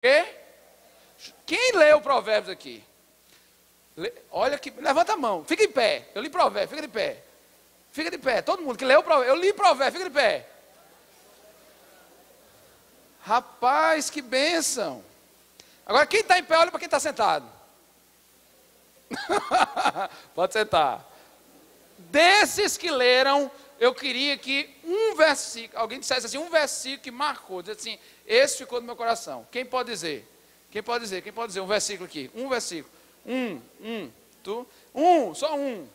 Quê? Quem leu Provérbios aqui? Olha que, levanta a mão, fica em pé. Eu li Provérbios, fica de pé. Fica de pé, todo mundo que leu Provérbios. Eu li Provérbios, fica de pé. Rapaz, que bênção. Agora quem está em pé, olha para quem está sentado. Pode sentar. Desses que leram, eu queria que um versículo, alguém dissesse assim, um versículo que marcou, dissesse assim, esse ficou no meu coração. Quem pode dizer? Quem pode dizer? Quem pode dizer um versículo aqui? Um versículo. Só um.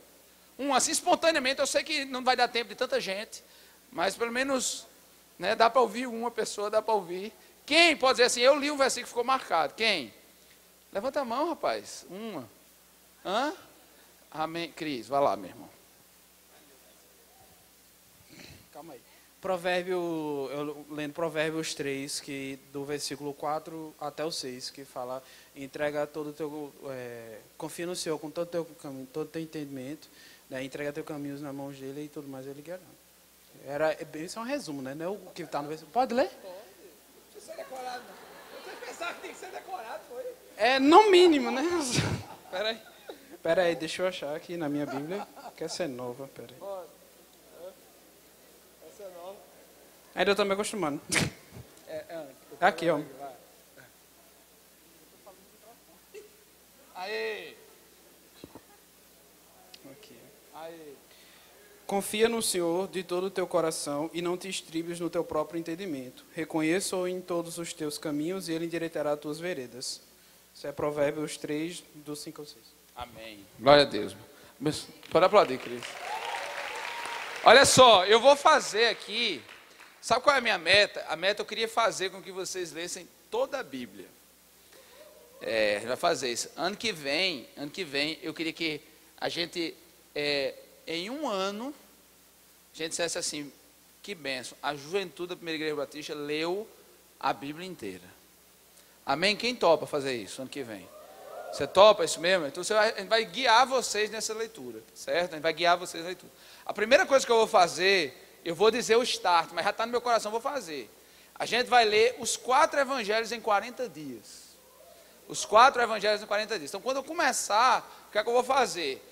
Assim espontaneamente, eu sei que não vai dar tempo de tanta gente, mas pelo menos, né, dá para ouvir uma pessoa, dá para ouvir. Quem pode dizer assim, eu li um versículo que ficou marcado? Quem? Levanta a mão, rapaz. Uma. Hã? Amém. Cris, vai lá, meu irmão. Calma aí. Eu lendo Provérbios 3, que do versículo 4 até o 6, que fala, entrega todo o teu, confia no Senhor com todo o teu caminho, todo o teu entendimento, né, entrega teus caminhos nas mãos dele e tudo mais ele guiará. Isso é um resumo, né? Não é o que está no versículo. Pode ler? Pode. Não precisa ser decorado, não. Você pensava que tem que ser decorado, foi? É, no mínimo, né? Pera aí, deixa eu achar aqui na minha Bíblia, que essa é nova, pera aí. Ainda estou me acostumando. Aqui, ó. Aê! Aqui. Aê! Confia no Senhor de todo o teu coração e não te estribes no teu próprio entendimento. Reconheça-o em todos os teus caminhos e ele endireitará as tuas veredas. Isso é Provérbios 3, do 5 ao 6. Amém. Glória a Deus. Pode aplaudir, Cris. Olha só, eu vou fazer aqui. Sabe qual é a minha meta? A meta eu queria fazer com que vocês lessem toda a Bíblia. A gente vai fazer isso. Ano que vem, eu queria que a gente, em um ano, a gente dissesse assim, que bênção, a juventude da Primeira Igreja Batista leu a Bíblia inteira. Amém? Quem topa fazer isso ano que vem? Você topa isso mesmo? Então a gente vai guiar vocês nessa leitura, certo? A gente vai guiar vocês na leitura. A primeira coisa que eu vou fazer, eu vou dizer o start, mas já está no meu coração, eu vou fazer. A gente vai ler os 4 evangelhos em 40 dias. Os 4 evangelhos em 40 dias. Então, quando eu começar, o que é que eu vou fazer?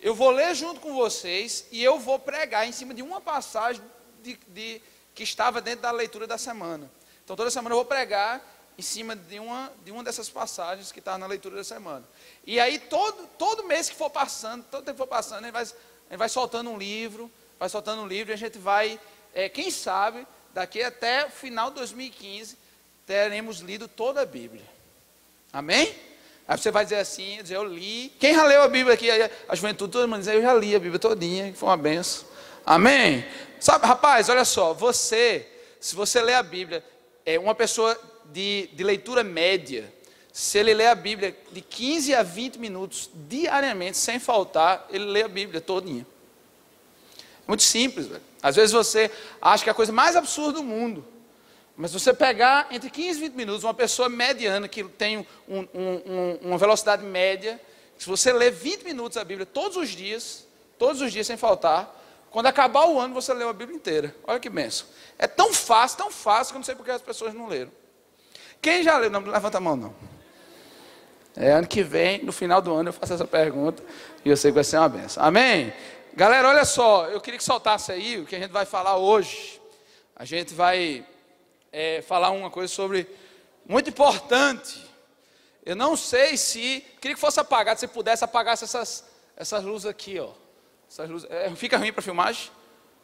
Eu vou ler junto com vocês e eu vou pregar em cima de uma passagem que estava dentro da leitura da semana. Então, toda semana eu vou pregar em cima de uma dessas passagens que está na leitura da semana. E aí, todo mês que for passando, todo tempo que for passando, a gente vai soltando um livro, e a gente vai, quem sabe, daqui até o final de 2015, teremos lido toda a Bíblia. Amém? Aí você vai dizer assim, eu li. Quem já leu a Bíblia aqui? A juventude, todo mundo diz, eu já li a Bíblia todinha, que foi uma benção. Amém? Sabe, rapaz, olha só, se você lê a Bíblia, uma pessoa de leitura média, se ele lê a Bíblia de 15 a 20 minutos diariamente, sem faltar, ele lê a Bíblia todinha. Muito simples, velho. Às vezes você acha que é a coisa mais absurda do mundo. Mas você pegar entre 15 e 20 minutos, uma pessoa mediana que tem uma velocidade média, se você ler 20 minutos a Bíblia todos os dias sem faltar, quando acabar o ano você leu a Bíblia inteira. Olha que bênção. É tão fácil, que eu não sei porque as pessoas não leram. Quem já leu? Não levanta a mão, não. Ano que vem, no final do ano, eu faço essa pergunta e eu sei que vai ser uma bênção. Amém? Galera, olha só, eu queria que soltasse aí o que a gente vai falar hoje. A gente vai falar uma coisa sobre muito importante. Eu não sei se, queria que fosse apagado, se pudesse apagasse essas luzes aqui, ó. Essas luzes, fica ruim para filmagem?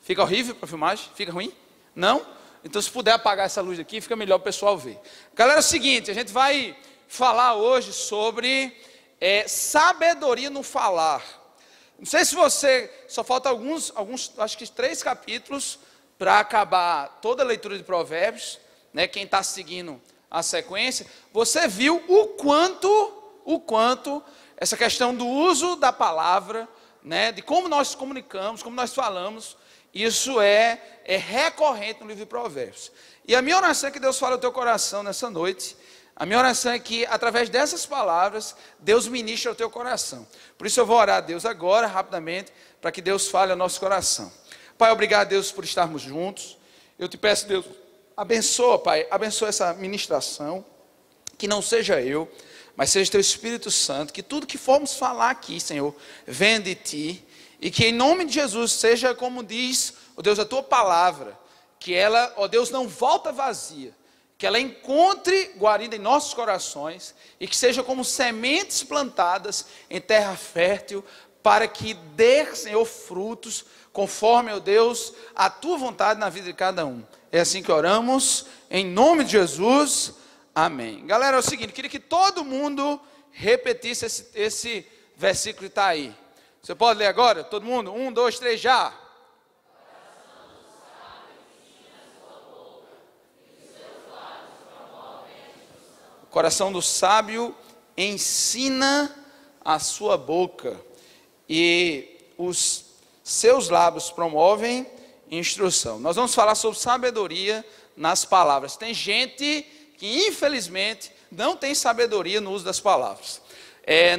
Fica horrível para filmagem? Fica ruim? Não? Então se puder apagar essa luz aqui, fica melhor o pessoal ver. Galera, é o seguinte, a gente vai falar hoje sobre sabedoria no falar. Não sei se você, só falta alguns, acho que 3 capítulos para acabar toda a leitura de Provérbios, né? Quem está seguindo a sequência, você viu o quanto essa questão do uso da palavra, né? De como nós comunicamos, como nós falamos, isso é recorrente no livro de Provérbios. E a minha oração é que Deus fale ao teu coração nessa noite. A minha oração é que, através dessas palavras, Deus ministre ao teu coração. Por isso eu vou orar a Deus agora, rapidamente, para que Deus fale ao nosso coração. Pai, obrigado, Deus, por estarmos juntos. Eu te peço, Deus, abençoa, Pai, abençoa essa ministração. que não seja eu, mas seja teu Espírito Santo, que tudo que formos falar aqui, Senhor, venha de ti, e que em nome de Jesus seja como diz, ó Deus, a tua palavra, que ela, ó Deus, não volta vazia, que ela encontre guarida em nossos corações, e que seja como sementes plantadas em terra fértil, para que dê, Senhor, frutos, conforme, ó Deus, a tua vontade na vida de cada um. É assim que oramos, em nome de Jesus, amém. Galera, é o seguinte, queria que todo mundo repetisse esse versículo que está aí. Você pode ler agora? Todo mundo? 1, 2, 3, já. O coração do sábio ensina a sua boca, e os seus lábios promovem instrução. Nós vamos falar sobre sabedoria nas palavras. Tem gente que infelizmente não tem sabedoria no uso das palavras.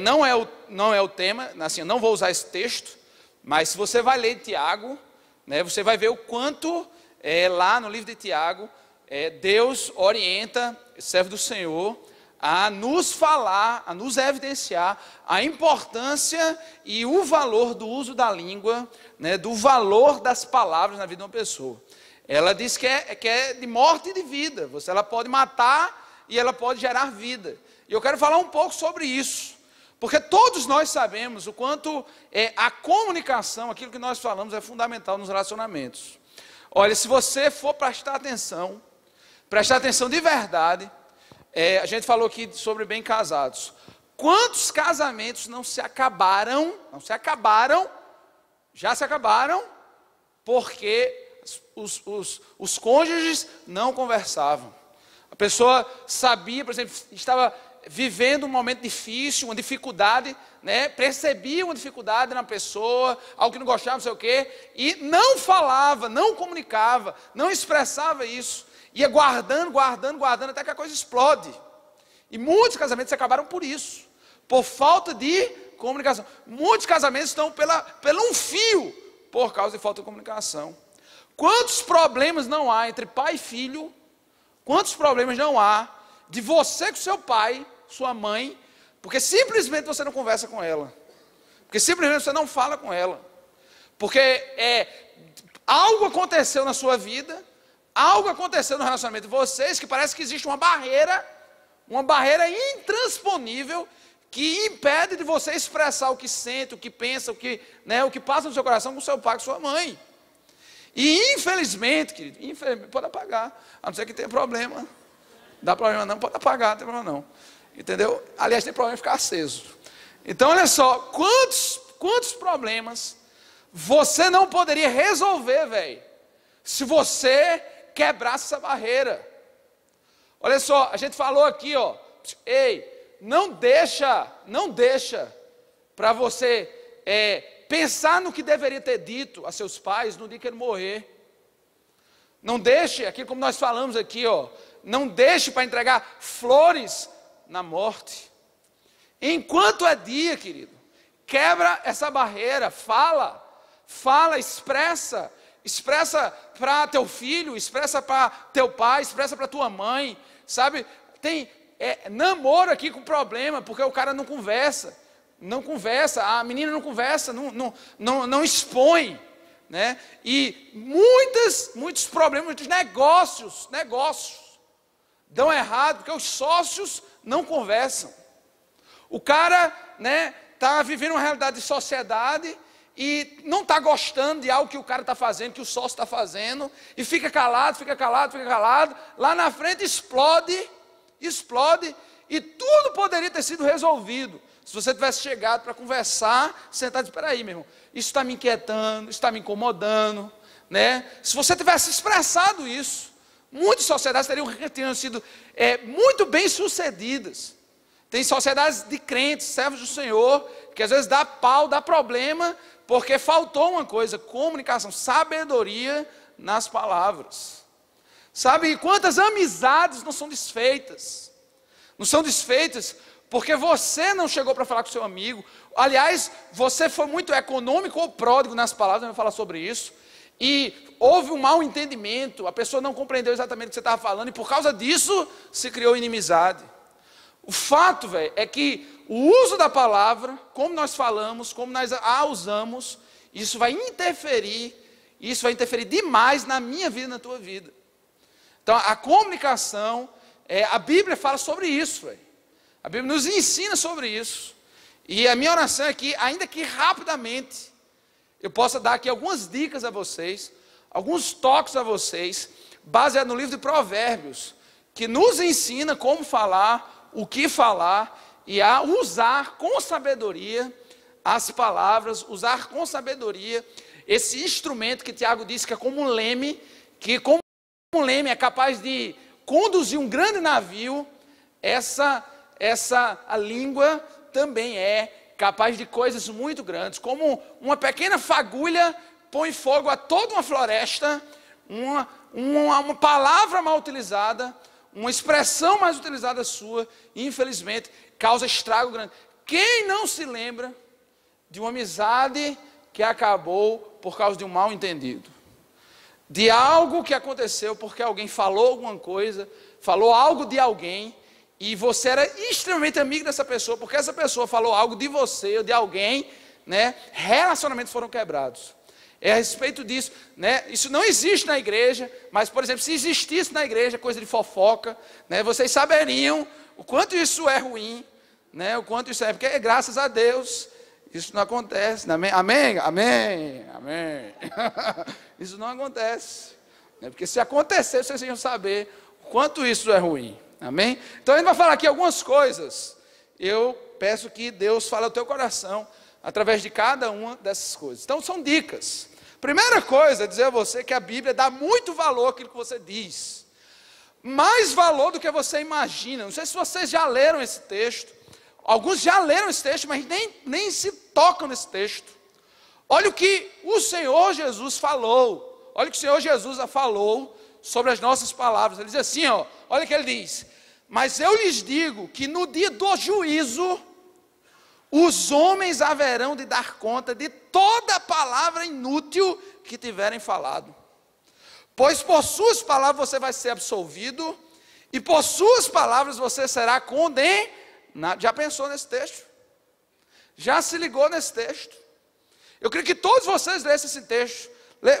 Não é o tema, assim, eu não vou usar esse texto, mas se você vai ler Tiago, né, você vai ver o quanto lá no livro de Tiago, Deus orienta o servo do Senhor a nos falar, a nos evidenciar a importância e o valor do uso da língua, né, do valor das palavras na vida de uma pessoa. Ela diz que é de morte e de vida. Ela pode matar e ela pode gerar vida. E eu quero falar um pouco sobre isso, porque todos nós sabemos o quanto a comunicação, aquilo que nós falamos, é fundamental nos relacionamentos. Olha, se você for prestar atenção de verdade, a gente falou aqui sobre bem casados. Quantos casamentos já se acabaram, porque os cônjuges não conversavam. A pessoa sabia, por exemplo, estava vivendo um momento difícil, uma dificuldade, né? Percebia uma dificuldade na pessoa, algo que não gostava, não sei o quê, e não falava, não comunicava, não expressava isso. Ia guardando, até que a coisa explode. E muitos casamentos se acabaram por isso, por falta de comunicação. Muitos casamentos estão pelo um fio, por causa de falta de comunicação. Quantos problemas não há entre pai e filho? Quantos problemas não há de você com seu pai, sua mãe, porque simplesmente você não conversa com ela, porque simplesmente você não fala com ela, porque algo aconteceu na sua vida, algo aconteceu no relacionamento de vocês, que parece que existe uma barreira intransponível, que impede de você expressar o que sente, o que pensa, o que passa no seu coração com seu pai, com sua mãe. E infelizmente, querido, pode apagar, a não ser que tenha problema. Dá problema não, pode apagar, não tem problema não. Entendeu? Aliás, tem problema em ficar aceso. Então, olha só, quantos problemas você não poderia resolver, velho, se você quebrasse essa barreira. Olha só, a gente falou aqui, ó, não deixa para você pensar no que deveria ter dito a seus pais no dia que ele morrer. Não deixe, aqui como nós falamos aqui, ó, não deixe para entregar flores na morte. Enquanto é dia, querido, quebra essa barreira, fala, expressa para teu filho, expressa para teu pai, expressa para tua mãe, sabe? Tem namoro aqui com problema, porque o cara não conversa, a menina não conversa, não expõe, né? E muitos problemas, muitos negócios dão errado, porque os sócios não conversam. O cara, né, está vivendo uma realidade de sociedade e não está gostando de algo que o cara está fazendo, que o sócio está fazendo, e fica calado, lá na frente explode, e tudo poderia ter sido resolvido, se você tivesse chegado para conversar, sentado e dizer, espera aí, meu irmão, isso está me inquietando, isso está me incomodando, né? Se você tivesse expressado isso, muitas sociedades teriam sido muito bem sucedidas. Tem sociedades de crentes, servos do Senhor, que às vezes dá pau, dá problema, porque faltou uma coisa, comunicação, sabedoria nas palavras. Sabe quantas amizades não são desfeitas? Não são desfeitas porque você não chegou para falar com seu amigo. Aliás, você foi muito econômico ou pródigo nas palavras, eu vou falar sobre isso. E houve um mau entendimento, a pessoa não compreendeu exatamente o que você estava falando, e por causa disso se criou inimizade. O fato, velho, é que o uso da palavra, como nós falamos, como nós a usamos, isso vai interferir demais na minha vida e na tua vida. Então, a comunicação, a Bíblia fala sobre isso, velho. A Bíblia nos ensina sobre isso. E a minha oração é que, ainda que rapidamente, eu possa dar aqui algumas dicas a vocês, alguns toques a vocês, baseado no livro de Provérbios, que nos ensina como falar, o que falar, e a usar com sabedoria as palavras, usar com sabedoria esse instrumento que Tiago disse que é como um leme, que como um leme é capaz de conduzir um grande navio. A língua também é capaz de coisas muito grandes, como uma pequena fagulha põe fogo a toda uma floresta, uma palavra mal utilizada, uma expressão mais utilizada sua, infelizmente, causa estrago grande. Quem não se lembra de uma amizade que acabou por causa de um mal entendido? De algo que aconteceu porque alguém falou alguma coisa, falou algo de alguém, e você era extremamente amigo dessa pessoa, porque essa pessoa falou algo de você ou de alguém, né? Relacionamentos foram quebrados. É a respeito disso, né? Isso não existe na igreja, mas, por exemplo, se existisse na igreja coisa de fofoca, né? Vocês saberiam o quanto isso é ruim, né? O quanto isso é, porque graças a Deus isso não acontece. Amém? Amém? Amém? Amém. Isso não acontece, né? Porque se acontecer, vocês iam saber o quanto isso é ruim. Amém? Então a gente vai falar aqui algumas coisas. Eu peço que Deus fale ao teu coração através de cada uma dessas coisas. Então são dicas. Primeira coisa é dizer a você que a Bíblia dá muito valor àquilo que você diz. Mais valor do que você imagina. Não sei se vocês já leram esse texto. Alguns já leram esse texto, mas nem se tocam nesse texto. Olha o que o Senhor Jesus falou. Olha o que o Senhor Jesus falou sobre as nossas palavras. Ele diz assim, ó, olha o que ele diz: mas eu lhes digo que no dia do juízo, os homens haverão de dar conta de toda palavra inútil que tiverem falado. Pois por suas palavras você vai ser absolvido, e por suas palavras você será condenado. Já pensou nesse texto? Já se ligou nesse texto? Eu queria que todos vocês lessem esse texto.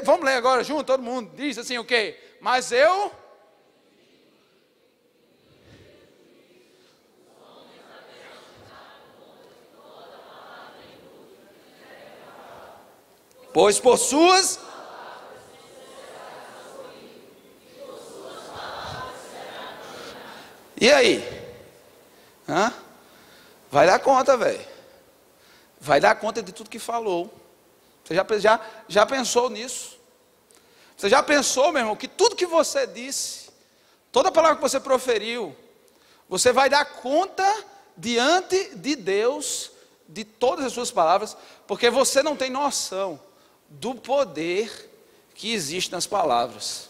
Vamos ler agora junto, todo mundo. Diz assim o quê? Mas eu... Pois por suas... E aí? Vai dar conta, velho. Vai dar conta de tudo que falou. Você já pensou nisso? Você já pensou, meu irmão, que tudo que você disse, toda palavra que você proferiu, você vai dar conta diante de Deus de todas as suas palavras, porque você não tem noção do poder que existe nas palavras.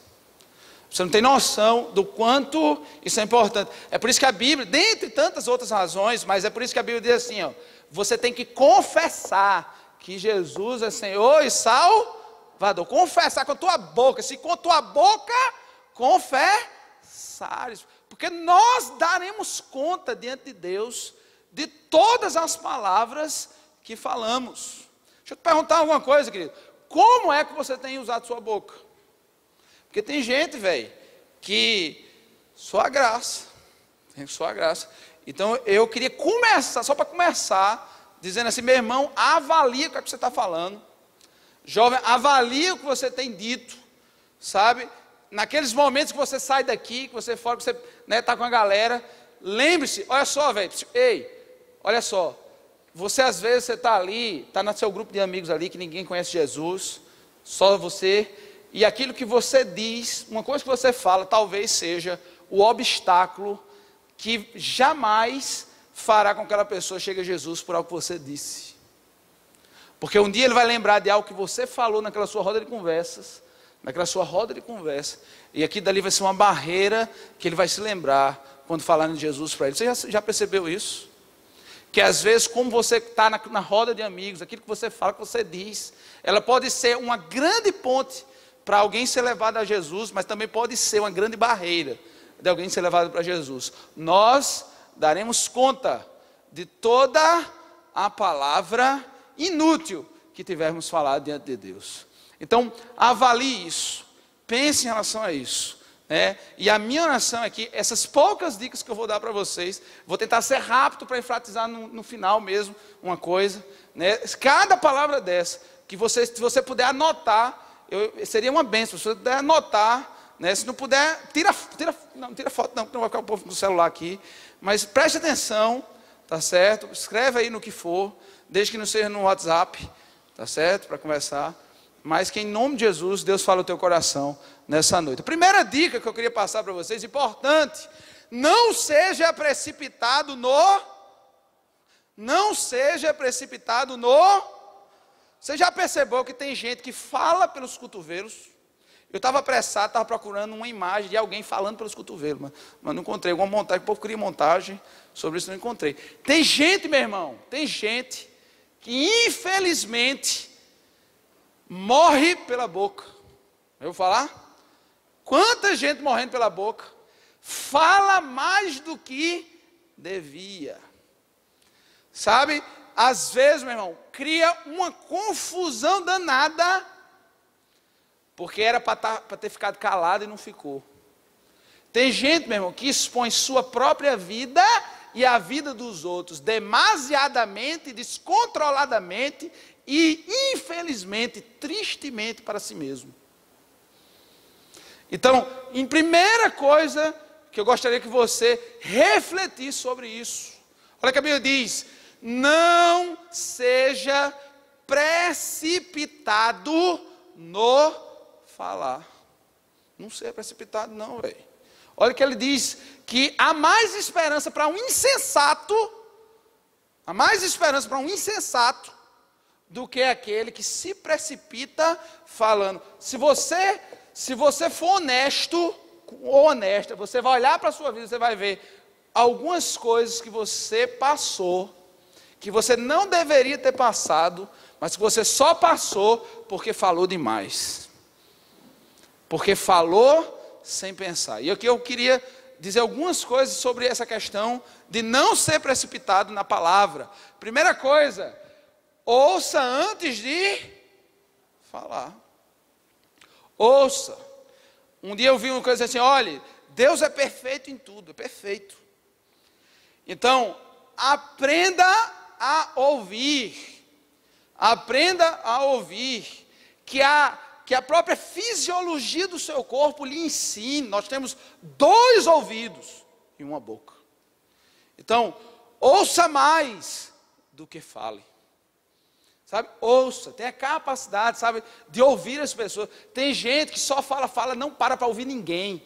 Você não tem noção do quanto isso é importante. É por isso que a Bíblia, dentre tantas outras razões, mas é por isso que a Bíblia diz assim, ó, você tem que confessar que Jesus é Senhor e Salvador. Confessar com a tua boca. Se com a tua boca confessares. Porque nós daremos conta diante de Deus de todas as palavras que falamos. Deixa eu te perguntar alguma coisa, querido. Como é que você tem usado sua boca? Porque tem gente, velho, que só a graça. Tem só a graça. Então eu queria começar, só para começar, dizendo assim, meu irmão, avalia o que você está falando. Jovem, avalia o que você tem dito, sabe? Naqueles momentos que você sai daqui, que você fora, que você está com a galera, lembre-se, olha só, velho, ei, olha só, você às vezes você está ali, está no seu grupo de amigos ali, que ninguém conhece Jesus, só você, e aquilo que você diz, uma coisa que você fala, talvez seja o obstáculo que jamais fará com que aquela pessoa chegue a Jesus por algo que você disse. Porque um dia ele vai lembrar de algo que você falou naquela sua roda de conversas, e aqui dali vai ser uma barreira que ele vai se lembrar quando falar em Jesus para ele. Você já percebeu isso? Que às vezes, como você está na roda de amigos, aquilo que você fala, que você diz, ela pode ser uma grande ponte para alguém ser levado a Jesus, mas também pode ser uma grande barreira de alguém ser levado para Jesus. Nós daremos conta de toda a palavra inútil que tivermos falado diante de Deus. Então, avalie isso, pense em relação a isso, né? E a minha oração é que essas poucas dicas que eu vou dar para vocês, vou tentar ser rápido para enfatizar no final mesmo uma coisa, né? Cada palavra dessa, que você, se você puder anotar, seria uma bênção. Se você puder anotar, né? Se não puder, tira foto, não vai ficar o povo no celular aqui, mas preste atenção, tá certo? Escreve aí no que for, desde que não seja no WhatsApp, tá certo? Para conversar, mas que em nome de Jesus, Deus fala o teu coração nessa noite. A primeira dica que eu queria passar para vocês, importante: não seja precipitado Você já percebeu que tem gente que fala pelos cotovelos? Eu estava apressado, estava procurando uma imagem de alguém falando pelos cotovelos, mas não encontrei. Alguma montagem, o povo queria montagem sobre isso, não encontrei. Tem gente, meu irmão, tem gente que infelizmente morre pela boca. Eu vou falar? Quanta gente morrendo pela boca, fala mais do que devia. Sabe, às vezes, meu irmão, cria uma confusão danada, porque era para ter ficado calado e não ficou. Tem gente, meu irmão, que expõe sua própria vida e a vida dos outros demasiadamente, descontroladamente e, infelizmente, tristemente para si mesmo. Então, em primeira coisa que eu gostaria que você refletisse sobre isso. Olha o que a Bíblia diz: não seja precipitado no falar. Não seja precipitado não, velho. Olha que ele diz, que há mais esperança para um insensato, do que aquele que se precipita falando. Se você for honesto ou honesta, você vai olhar para a sua vida, você vai ver algumas coisas que você passou, que você não deveria ter passado, mas que você só passou porque falou demais. Porque falou sem pensar. E aqui eu queria dizer algumas coisas sobre essa questão de não ser precipitado na palavra. Primeira coisa, ouça antes de falar. Ouça. Um dia eu vi uma coisa assim: olha, Deus é perfeito em tudo, é perfeito. Então, aprenda a ouvir. Aprenda a ouvir. Que a própria fisiologia do seu corpo lhe ensine. Nós temos 2 ouvidos e uma boca. Então, ouça mais do que fale. Sabe? Ouça, tenha capacidade, sabe, de ouvir as pessoas. Tem gente que só fala, não para ouvir ninguém.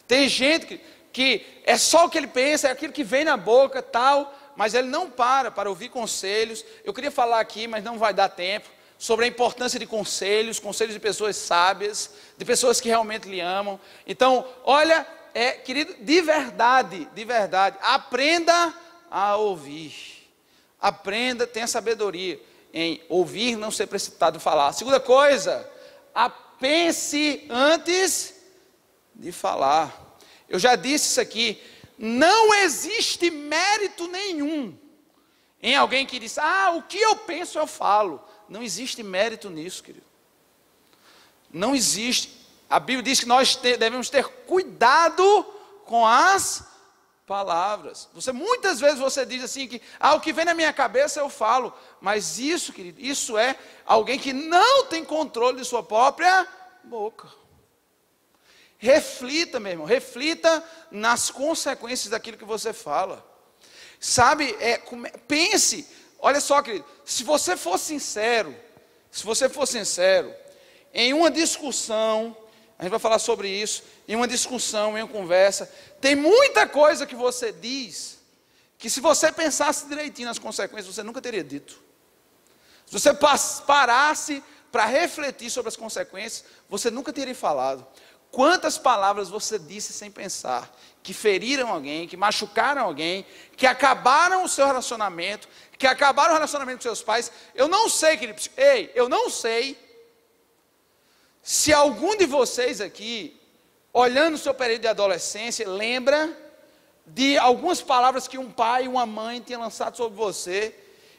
Tem gente que é só o que ele pensa, é aquilo que vem na boca, tal, mas ele não para ouvir conselhos. Eu queria falar aqui, mas não vai dar tempo, sobre a importância de conselhos de pessoas sábias, de pessoas que realmente lhe amam. Então, olha, querido, de verdade, aprenda a ouvir. Aprenda, tenha sabedoria em ouvir, não ser precipitado em falar. Segunda coisa, pense antes de falar. Eu já disse isso aqui, não existe mérito nenhum em alguém que diz: o que eu penso eu falo. Não existe mérito nisso, querido. Não existe. A Bíblia diz que nós devemos ter cuidado com as palavras. Muitas vezes você diz assim que o que vem na minha cabeça eu falo. Mas isso, querido, isso é alguém que não tem controle de sua própria boca. Reflita, meu irmão, reflita nas consequências daquilo que você fala. Sabe, pense, olha só, querido, se você for sincero, em uma discussão, a gente vai falar sobre isso, em uma discussão, em uma conversa, tem muita coisa que você diz, que se você pensasse direitinho nas consequências, você nunca teria dito. Se você parasse para refletir sobre as consequências, você nunca teria falado. Quantas palavras você disse sem pensar, que feriram alguém, que machucaram alguém, que acabaram o seu relacionamento, que acabaram o relacionamento com seus pais. Eu não sei, querido, eu não sei se algum de vocês aqui, olhando o seu período de adolescência, lembra de algumas palavras que um pai e uma mãe tinham lançado sobre você,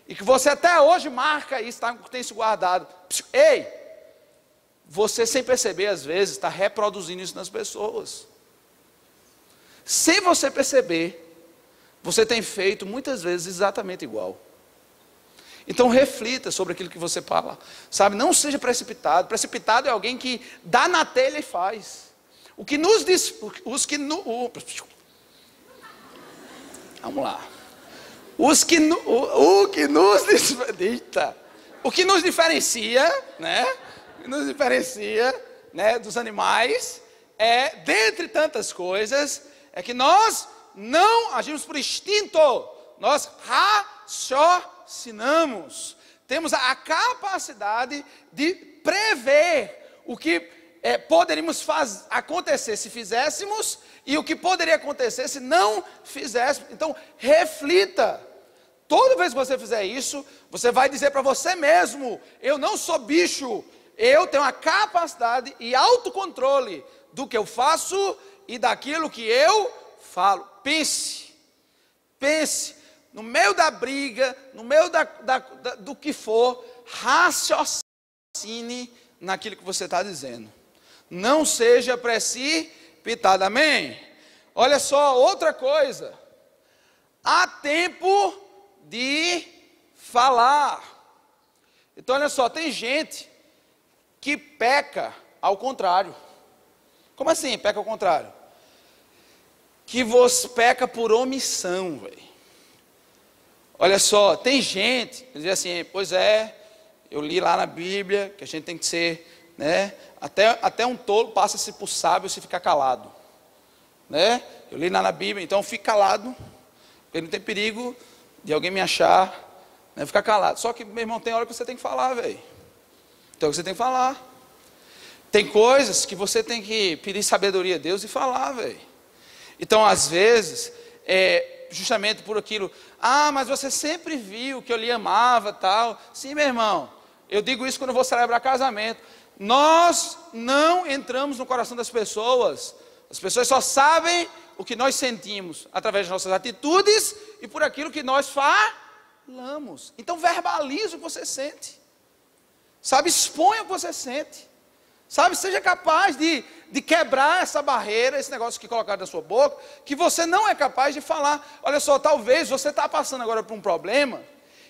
e que você até hoje marca isso, tem isso guardado. Ei, você sem perceber às vezes está reproduzindo isso nas pessoas. Sem você perceber, você tem feito muitas vezes exatamente igual. Então reflita sobre aquilo que você fala, sabe? Não seja precipitado. Precipitado é alguém que dá na telha e faz. Vamos lá. O que nos diferencia, né? Dos animais é, dentre tantas coisas, é que nós não agimos por instinto, nós raciocinamos, temos a capacidade de prever o que poderíamos acontecer se fizéssemos e o que poderia acontecer se não fizéssemos. Então reflita, toda vez que você fizer isso, você vai dizer para você mesmo: eu não sou bicho, eu tenho a capacidade e autocontrole do que eu faço e daquilo que eu falo. Pense, no meio da briga, no meio do que for, raciocine naquilo que você está dizendo. Não seja precipitado, amém? Olha só, outra coisa, há tempo de falar. Então olha só, tem gente que peca ao contrário. Como assim, peca ao contrário? Que você peca por omissão, velho. Olha só, tem gente que diz assim: pois é, eu li lá na Bíblia que a gente tem que ser, né? Até um tolo passa-se por sábio se ficar calado, né? Eu li lá na Bíblia, então fique calado, porque não tem perigo de alguém me achar, né? Ficar calado. Só que, meu irmão, tem hora que você tem que falar, velho. Então você tem que falar. Tem coisas que você tem que pedir sabedoria a Deus e falar, velho. Então, às vezes, justamente por aquilo: mas você sempre viu que eu lhe amava, tal. Sim, meu irmão, eu digo isso quando eu vou celebrar casamento. Nós não entramos no coração das pessoas. As pessoas só sabem o que nós sentimos através das nossas atitudes e por aquilo que nós falamos. Então verbalize o que você sente, sabe? Exponha o que você sente, sabe? Seja capaz de quebrar essa barreira, esse negócio que colocaram na sua boca, que você não é capaz de falar. Olha só, talvez você está passando agora por um problema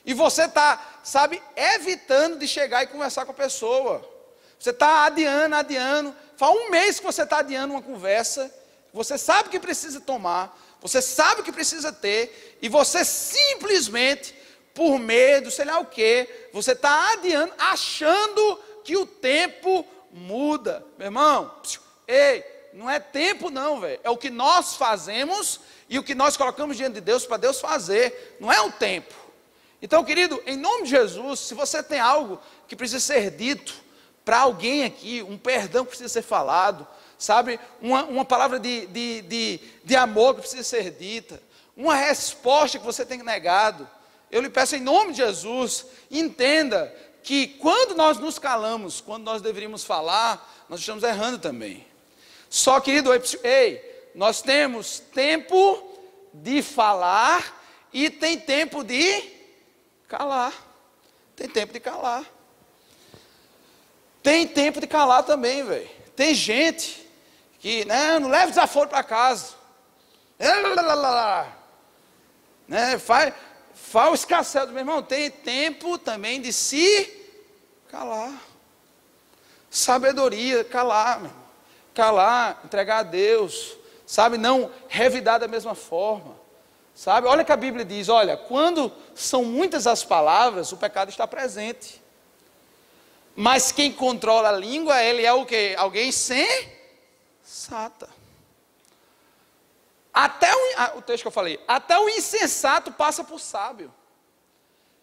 e você está, sabe, evitando de chegar e conversar com a pessoa. Você está adiando. Faz um mês que você está adiando uma conversa. Você sabe que precisa tomar, você sabe que precisa ter, e você simplesmente, por medo, sei lá o que, você está adiando, achando que o tempo muda. Meu irmão, não é tempo não, velho. É o que nós fazemos e o que nós colocamos diante de Deus para Deus fazer. Não é o tempo. Então, querido, em nome de Jesus, se você tem algo que precisa ser dito para alguém aqui, um perdão que precisa ser falado, sabe, uma palavra de amor que precisa ser dita, uma resposta que você tem negado, eu lhe peço em nome de Jesus, entenda que quando nós nos calamos, quando nós deveríamos falar, nós estamos errando também. Só, querido, nós temos tempo de falar e tem tempo de calar. Tem tempo de calar. Tem tempo de calar também, velho. Tem gente que, não leva desaforo para casa. Né? Faz o escassez, meu irmão. Tem tempo também de se calar. Sabedoria, calar, meu irmão. Calar, entregar a Deus. Sabe, não revidar da mesma forma. Sabe, olha que a Bíblia diz, olha, quando são muitas as palavras, o pecado está presente. Mas quem controla a língua, ele é o quê? Alguém sensata. O texto que eu falei, até o insensato passa por sábio.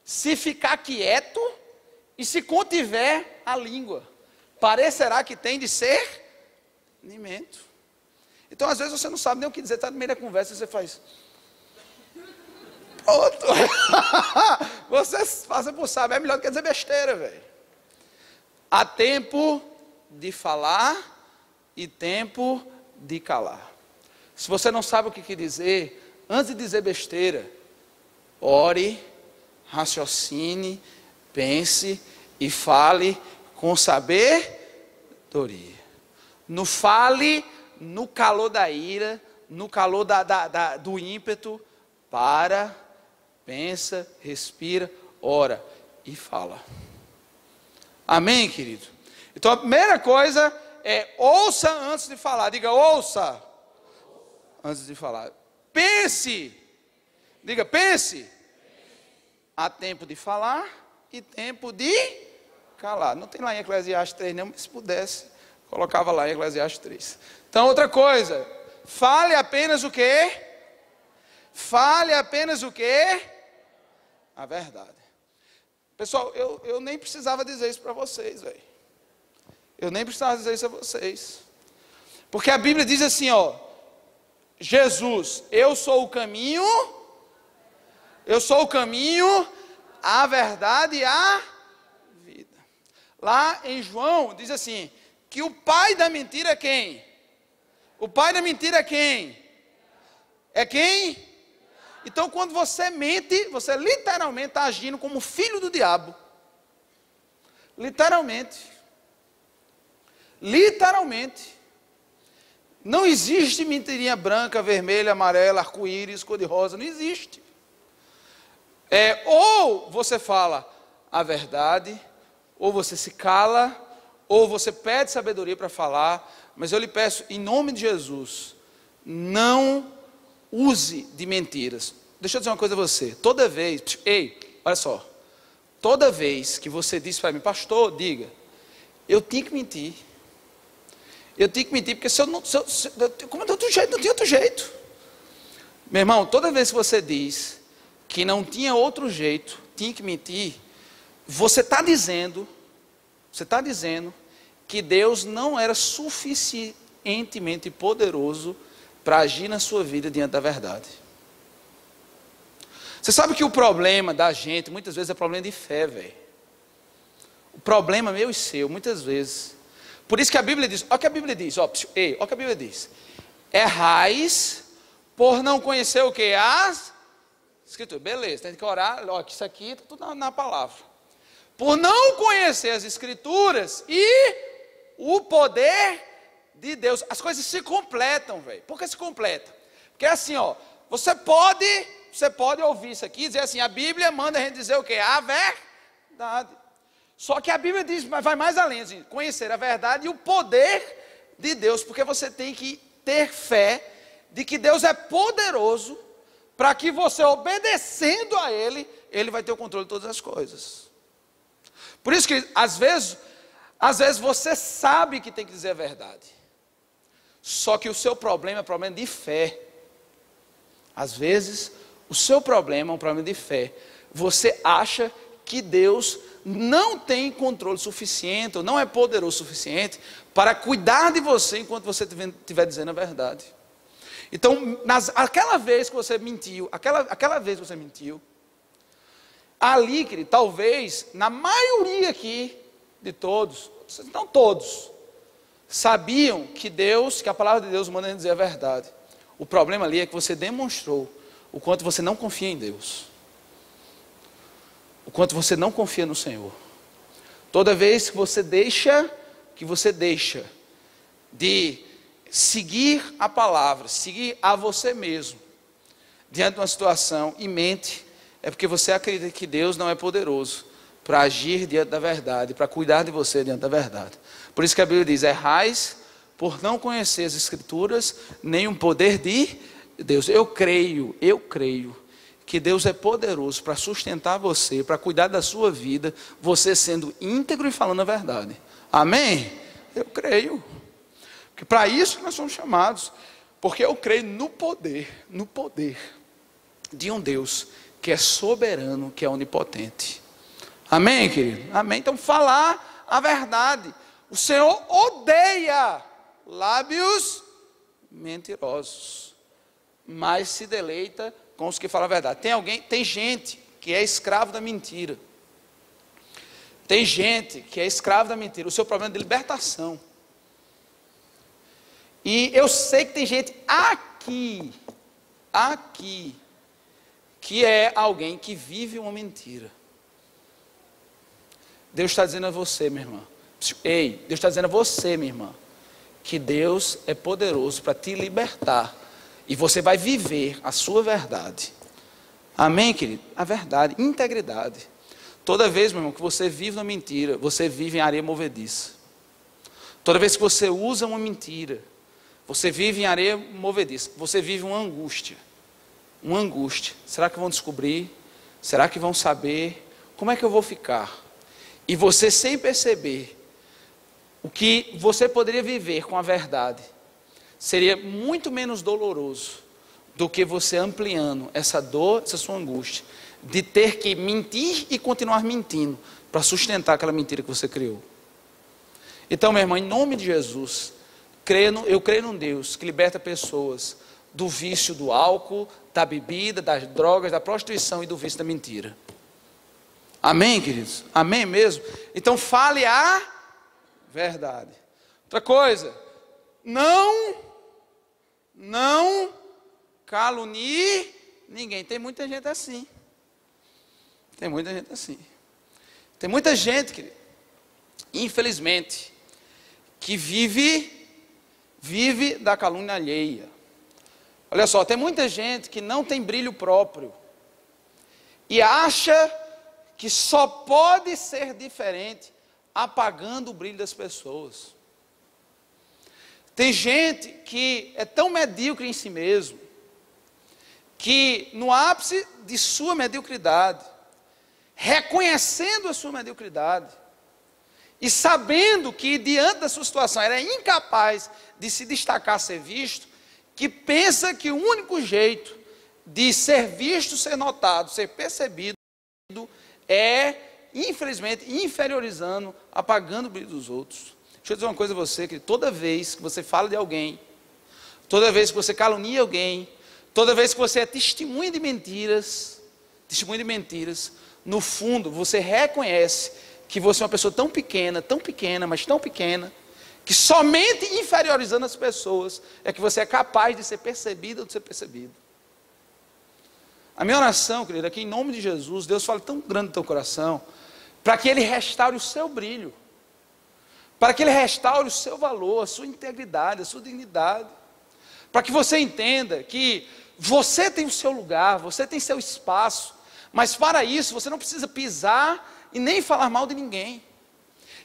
Se ficar quieto e se contiver a língua, parecerá que tem de ser alimento. Então, às vezes, você não sabe nem o que dizer, está no meio da conversa e você faz... Pronto. Você passa por sábio, é melhor do que dizer besteira, velho. Há tempo de falar e tempo de calar. Se você não sabe o que dizer, antes de dizer besteira, ore, raciocine, pense e fale com sabedoria. Não fale no calor da ira, no calor do ímpeto. Para, pensa, respira, ora e fala. Amém, querido? Então a primeira coisa é ouça antes de falar. Diga, ouça antes de falar. Pense. Diga, pense. Há tempo de falar e tempo de calar. Não tem lá em Eclesiastes 3 não, mas se pudesse, colocava lá em Eclesiastes 3. Então outra coisa, fale apenas o quê? Fale apenas o quê? A verdade. Pessoal, eu nem precisava dizer isso para vocês, velho. Eu nem precisava dizer isso a vocês. Porque a Bíblia diz assim, ó. Jesus, eu sou o caminho, a verdade e a vida. Lá em João, diz assim, que o pai da mentira é quem? O pai da mentira é quem? É quem? Então, quando você mente, você literalmente está agindo como filho do diabo. Literalmente. Literalmente. Não existe mentirinha branca, vermelha, amarela, arco-íris, cor-de-rosa. Não existe. Ou você fala a verdade, ou você se cala, ou você pede sabedoria para falar. Mas eu lhe peço, em nome de Jesus, não use de mentiras. Deixa eu dizer uma coisa a você. Toda vez, olha só. Toda vez que você diz para mim, pastor, diga, eu tenho que mentir. Eu tenho que mentir, porque como de outro jeito, não tinha outro jeito. Meu irmão, toda vez que você diz que não tinha outro jeito, tinha que mentir, você está dizendo que Deus não era suficientemente poderoso para agir na sua vida diante da verdade. Você sabe que o problema da gente, muitas vezes, é problema de fé, velho. O problema meu e seu, muitas vezes. Por isso que a Bíblia diz, olha o que a Bíblia diz, olha o que a Bíblia diz. Errais por não conhecer o que? As Escrituras. Beleza, tem que orar, olha, isso aqui está tudo na palavra. Por não conhecer as Escrituras e o poder de Deus. As coisas se completam, velho. Por que se completam? Porque é assim, ó, você pode ouvir isso aqui e dizer assim, a Bíblia manda a gente dizer o que? A verdade. Só que a Bíblia diz, vai mais além, assim, conhecer a verdade e o poder de Deus, porque você tem que ter fé de que Deus é poderoso, para que você, obedecendo a Ele, Ele vai ter o controle de todas as coisas. Por isso que, às vezes você sabe que tem que dizer a verdade, só que o seu problema é problema de fé. Às vezes, o seu problema é um problema de fé. Você acha que Deus não tem controle suficiente, ou não é poderoso o suficiente, para cuidar de você enquanto você estiver dizendo a verdade. Então, aquela vez que você mentiu, ali, querido, talvez, na maioria aqui de todos, não todos, sabiam que a palavra de Deus manda a gente dizer a verdade. O problema ali é que você demonstrou o quanto você não confia em Deus. O quanto você não confia no Senhor. Toda vez que você deixa de seguir a palavra, seguir a você mesmo, diante de uma situação e mente, é porque você acredita que Deus não é poderoso para agir diante da verdade, para cuidar de você diante da verdade. Por isso que a Bíblia diz, errais por não conhecer as Escrituras, nem o poder de Deus. Eu creio que Deus é poderoso para sustentar você, para cuidar da sua vida, você sendo íntegro e falando a verdade. Amém? Eu creio. Porque para isso nós somos chamados. Porque eu creio no poder de um Deus que é soberano, que é onipotente. Amém, querido? Amém? Então falar a verdade. O Senhor odeia lábios mentirosos, mas se deleita com os que falam a verdade. Tem gente que é escravo da mentira. Tem gente que é escravo da mentira. O seu problema é de libertação. E eu sei que tem gente aqui aqui que é alguém que vive uma mentira. Deus está dizendo a você, minha irmã. Ei, Deus está dizendo a você, minha irmã, que Deus é poderoso para te libertar. E você vai viver a sua verdade. Amém, querido? A verdade, integridade. Toda vez, meu irmão, que você vive uma mentira, você vive em areia movediça. Toda vez que você usa uma mentira, você vive em areia movediça. Você vive uma angústia. Uma angústia. Será que vão descobrir? Será que vão saber? Como é que eu vou ficar? E você, sem perceber, o que você poderia viver com a verdade seria muito menos doloroso do que você ampliando essa dor, essa sua angústia, de ter que mentir e continuar mentindo para sustentar aquela mentira que você criou. Então, minha irmã, em nome de Jesus, eu creio num Deus que liberta pessoas do vício do álcool, da bebida, das drogas, da prostituição e do vício da mentira. Amém, queridos? Amém mesmo? Então fale a verdade. Outra coisa, não calunie ninguém. Tem muita gente assim. Tem muita gente assim. Tem muita gente, querido, infelizmente, que vive da calúnia alheia. Olha só, tem muita gente que não tem brilho próprio e acha que só pode ser diferente apagando o brilho das pessoas. Tem gente que é tão medíocre em si mesmo, que no ápice de sua mediocridade, reconhecendo a sua mediocridade, e sabendo que diante da sua situação era incapaz de se destacar, ser visto, que pensa que o único jeito de ser visto, ser notado, ser percebido, é, infelizmente, inferiorizando, apagando o brilho dos outros. Deixa eu dizer uma coisa a você, que toda vez que você fala de alguém, toda vez que você calunia alguém, toda vez que você é testemunha de mentiras, no fundo você reconhece que você é uma pessoa tão pequena, mas tão pequena, que somente inferiorizando as pessoas é que você é capaz de ser percebido ou de ser percebido. A minha oração, querido, é que em nome de Jesus, Deus fale tão grande no teu coração, para que Ele restaure o seu brilho, para que Ele restaure o seu valor, a sua integridade, a sua dignidade, para que você entenda que você tem o seu lugar, você tem seu espaço, mas para isso você não precisa pisar e nem falar mal de ninguém.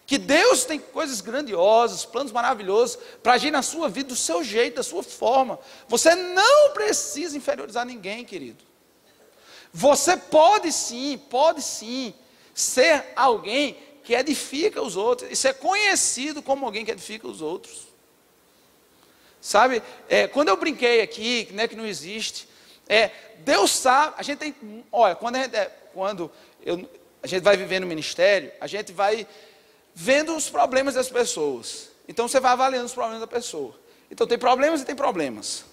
Que Deus tem coisas grandiosas, planos maravilhosos para agir na sua vida do seu jeito, da sua forma. Você não precisa inferiorizar ninguém, querido. Você pode sim ser alguém que edifica os outros e ser conhecido como alguém que edifica os outros. Sabe, quando eu brinquei aqui, né, que não existe, Deus sabe, a gente tem, olha, quando a gente vai viver no ministério, a gente vai vendo os problemas das pessoas. Então você vai avaliando os problemas da pessoa. Então tem problemas e tem problemas.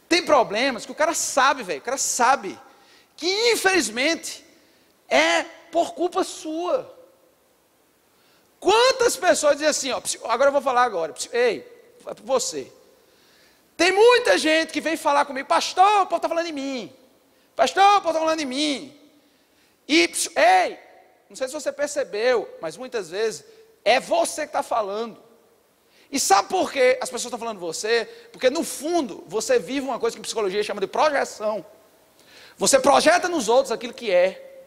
Tem problemas que o cara sabe, velho, o cara sabe que infelizmente é por culpa sua. Quantas pessoas dizem assim, ó, agora eu vou falar agora, ei, é para você. Tem muita gente que vem falar comigo, pastor, o povo está falando de mim. Pastor, o povo está falando de mim. E, ei, não sei se você percebeu, mas muitas vezes é você que está falando. E sabe por que as pessoas estão falando de você? Porque no fundo, você vive uma coisa que em psicologia chama de projeção. Você projeta nos outros aquilo que é.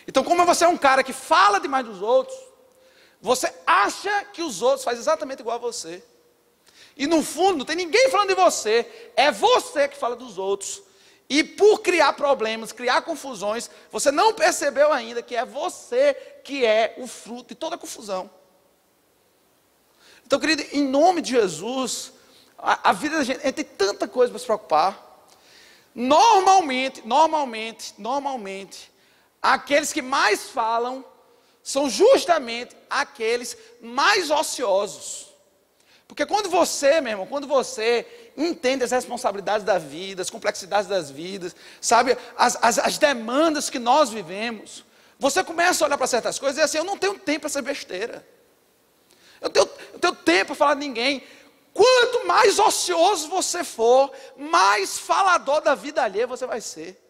Então, como você é um cara que fala demais dos outros, você acha que os outros fazem exatamente igual a você. E no fundo, não tem ninguém falando de você, é você que fala dos outros. E por criar problemas, criar confusões, você não percebeu ainda que é você que é o fruto de toda a confusão. Então, querido, em nome de Jesus, a vida da gente tem tanta coisa para se preocupar. Normalmente, aqueles que mais falam são justamente aqueles mais ociosos. Porque quando você, meu irmão, quando você entende as responsabilidades da vida, as complexidades das vidas, sabe, as demandas que nós vivemos, você começa a olhar para certas coisas e dizer assim, eu não tenho tempo para essa besteira. Eu tenho tempo para falar de ninguém. Quanto mais ocioso você for, mais falador da vida alheia você vai ser.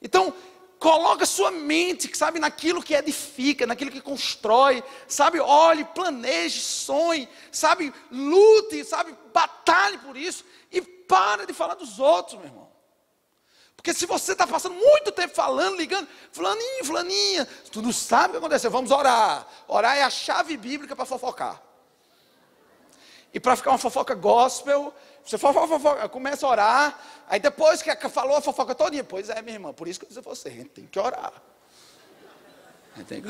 Então, coloca sua mente, sabe, naquilo que edifica, naquilo que constrói, sabe, olhe, planeje, sonhe, sabe, lute, sabe, batalhe por isso, e para de falar dos outros, meu irmão. Porque se você está passando muito tempo falando, ligando, fulaninho, fulaninha, tu não sabe o que aconteceu, vamos orar. Orar é a chave bíblica para fofocar. E para ficar uma fofoca gospel, você fofoca, começa a orar, aí depois que falou a fofoca todinha, pois é, minha irmã, por isso que eu disse a você, a gente tem que orar. Tem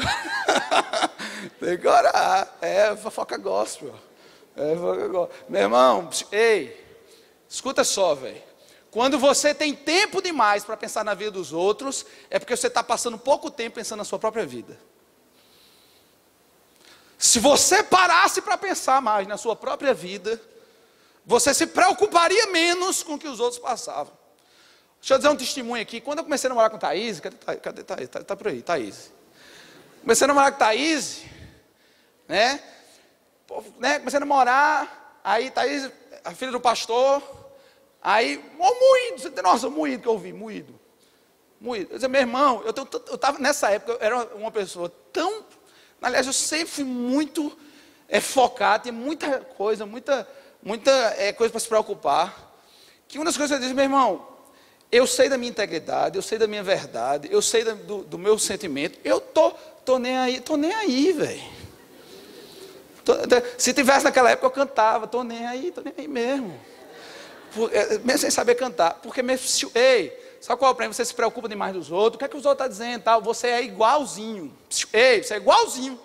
que orar. É fofoca gospel. Meu irmão, ei, escuta só, velho. Quando você tem tempo demais para pensar na vida dos outros, é porque você está passando pouco tempo pensando na sua própria vida. Se você parasse para pensar mais na sua própria vida, você se preocuparia menos com o que os outros passavam. Deixa eu dizer um testemunho aqui. Quando eu comecei a namorar com Thaís, cadê Thaís? Está por aí, Thaís. Comecei a namorar com Thaís, né? Comecei a namorar, aí Thaís, a filha do pastor, aí, moído, nossa, moído que eu ouvi, moído. Eu disse, meu irmão, eu estava nessa época, eu era uma pessoa tão, aliás, eu sempre fui muito focado, tinha muita coisa, muita coisa para se preocupar, que uma das coisas que eu disse, meu irmão, eu sei da minha integridade, eu sei da minha verdade, eu sei do meu sentimento, eu tô nem aí, velho. Se tivesse naquela época eu cantava, tô nem aí mesmo. Mesmo sem saber cantar, porque mesmo, ei, sabe qual é o problema? Você se preocupa demais dos outros, o que é que os outros estão dizendo, tal? Você é igualzinho, ei, você é igualzinho.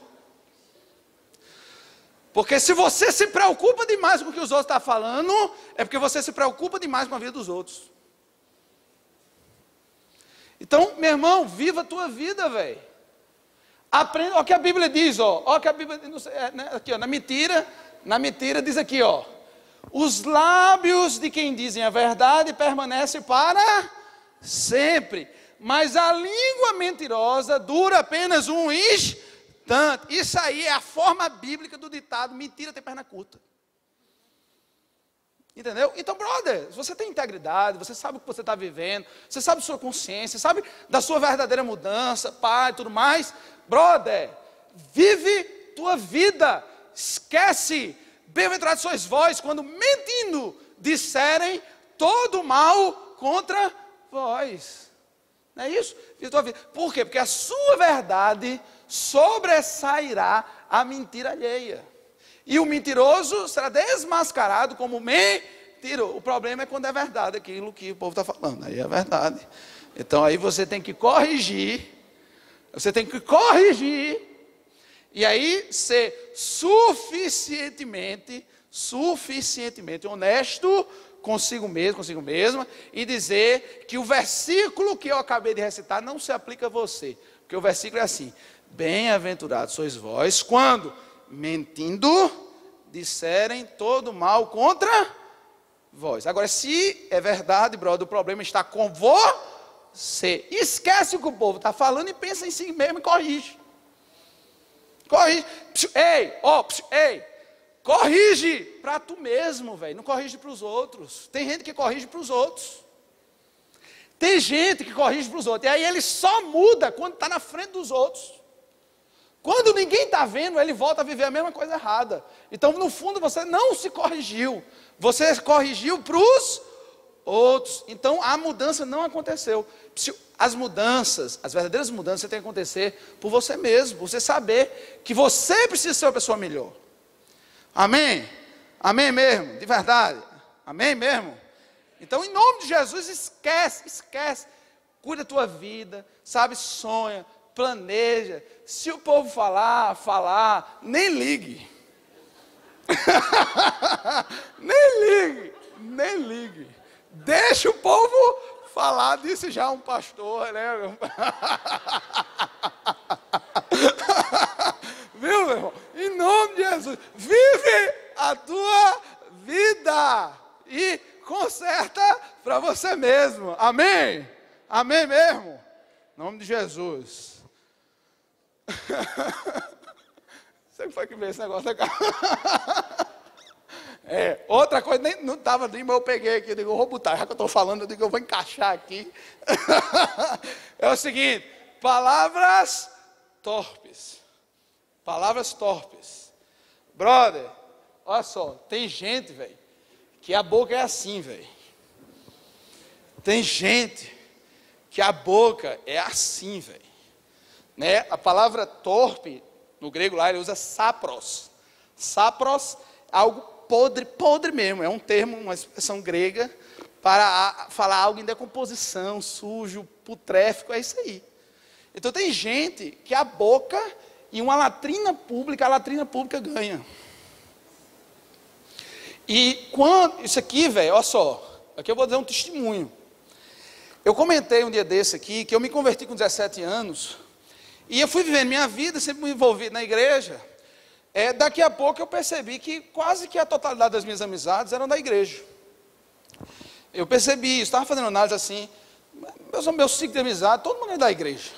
Porque se você se preocupa demais com o que os outros estão falando, é porque você se preocupa demais com a vida dos outros. Então, meu irmão, viva a tua vida, velho. Aprenda, olha o que a Bíblia diz, ó. Olha o que a Bíblia diz, aqui, ó, na mentira diz aqui, ó. Os lábios de quem dizem a verdade permanecem para sempre, mas a língua mentirosa dura apenas um instante. Isso aí é a forma bíblica do ditado, mentira tem perna curta. Entendeu? Então, brother, se você tem integridade, você sabe o que você está vivendo, você sabe da sua consciência, sabe da sua verdadeira mudança, pai, tudo mais, brother, vive tua vida, esquece, bem-aventurados sois vós, quando mentindo disserem todo mal contra vós. Não é isso? Vive tua vida. Por quê? Porque a sua verdade sobressairá a mentira alheia. E o mentiroso será desmascarado como mentiroso. O problema é quando é verdade aquilo que o povo está falando. Aí é verdade. Então aí você tem que corrigir. E aí ser suficientemente honesto consigo mesmo, consigo mesma. E dizer que o versículo que eu acabei de recitar não se aplica a você. Porque o versículo é assim. Bem-aventurados sois vós quando mentindo disserem todo mal contra vós. Agora, se é verdade, brother, o problema está com você. Esquece o que o povo está falando e pensa em si mesmo e corrige. Corrige para tu mesmo, velho. Não corrige para os outros. Tem gente que corrige para os outros. Tem gente que corrige para os outros. E aí ele só muda quando está na frente dos outros. Quando ninguém está vendo, ele volta a viver a mesma coisa errada. Então, no fundo, você não se corrigiu. Você corrigiu para os outros. Então, a mudança não aconteceu. As mudanças, as verdadeiras mudanças, tem que acontecer por você mesmo. Por você saber que você precisa ser uma pessoa melhor. Amém? Amém mesmo? De verdade? Amém mesmo? Então, em nome de Jesus, esquece. Cuida da tua vida, sabe, sonha. Planeja, se o povo falar, nem ligue. nem ligue. Deixa o povo falar, disse já um pastor, né? Viu, meu irmão? Em nome de Jesus, vive a tua vida e conserta para você mesmo. Amém? Amém mesmo? Em nome de Jesus. Você foi que veio esse negócio aqui. Outra coisa, nem, não estava ali, mas eu peguei aqui, eu digo, eu vou botar, já que eu estou falando, eu digo, eu vou encaixar aqui. É o seguinte, palavras torpes. Palavras torpes. Brother, olha só, tem gente, velho, que a boca é assim, velho. Tem gente que a boca é assim, velho. Né? A palavra torpe, no grego lá, ele usa sapros. Sapros é algo podre, podre mesmo. É um termo, uma expressão grega para falar algo em decomposição, sujo, putréfico, é isso aí. Então tem gente que a boca e uma latrina pública, a latrina pública ganha. E quando, isso aqui, velho, olha só, aqui eu vou dizer um testemunho. Eu comentei um dia desse aqui, que eu me converti com 17 anos, e eu fui vivendo minha vida, sempre me envolvi na igreja. Daqui a pouco eu percebi que quase que a totalidade das minhas amizades eram da igreja. Eu percebi isso, estava fazendo análise assim, meu ciclo de amizade, todo mundo é da igreja.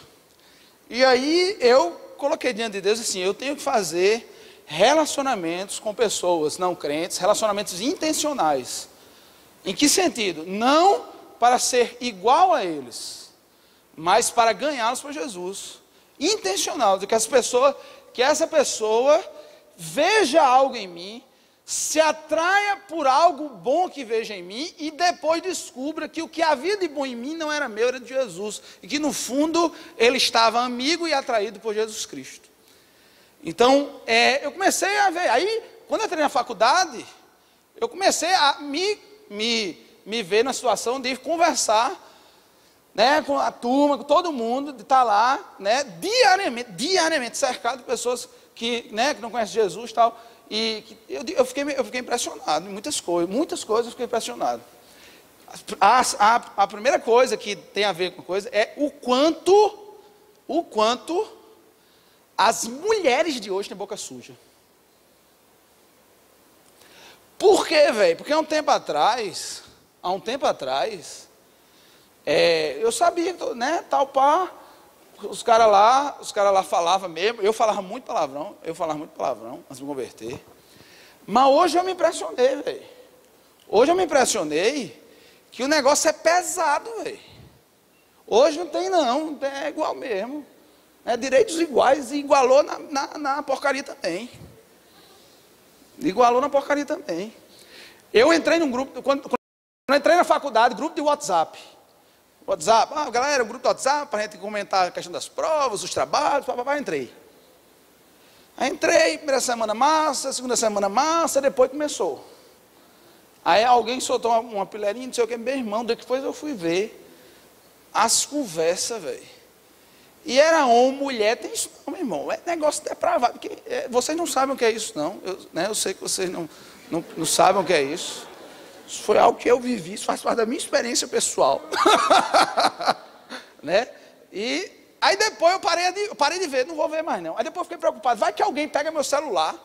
E aí eu coloquei diante de Deus assim, eu tenho que fazer relacionamentos com pessoas não crentes, relacionamentos intencionais. Em que sentido? Não para ser igual a eles, mas para ganhá-los para Jesus. Intencional, de que essa pessoa veja algo em mim, se atraia por algo bom que veja em mim e depois descubra que o que havia de bom em mim não era meu, era de Jesus. E que no fundo ele estava amigo e atraído por Jesus Cristo. Então, eu comecei a ver. Aí, quando eu entrei na faculdade, eu comecei a me ver na situação de conversar, né, com a turma, com todo mundo, de estar lá, né, diariamente cercado de pessoas que não conhecem Jesus e tal. E eu fiquei impressionado em muitas coisas eu fiquei impressionado. A primeira coisa que tem a ver com coisa é o quanto as mulheres de hoje têm boca suja. Por quê, velho? Porque há um tempo atrás, eu sabia, né, tal pá, os caras lá falavam mesmo, eu falava muito palavrão antes de me converter. Mas hoje eu me impressionei, velho. Hoje eu me impressionei que o negócio é pesado, velho. Hoje não tem não, é igual mesmo. Direitos iguais, e igualou na porcaria também. Igualou na porcaria também. Eu entrei num grupo, quando eu entrei na faculdade, grupo de WhatsApp, galera, o grupo do WhatsApp, para a gente comentar a questão das provas, os trabalhos, entrei. Aí entrei, primeira semana massa, segunda semana massa, depois começou. Aí alguém soltou uma pilherinha, não sei o que, meu irmão, depois eu fui ver as conversas, velho. E era homem, mulher, tem isso não, meu irmão, é negócio depravado, porque vocês não sabem o que é isso não, eu sei que vocês não sabem o que é isso. Isso foi algo que eu vivi, isso faz parte da minha experiência pessoal. Né? E aí depois eu parei de ver, não vou ver mais não. Aí depois eu fiquei preocupado, vai que alguém pega meu celular,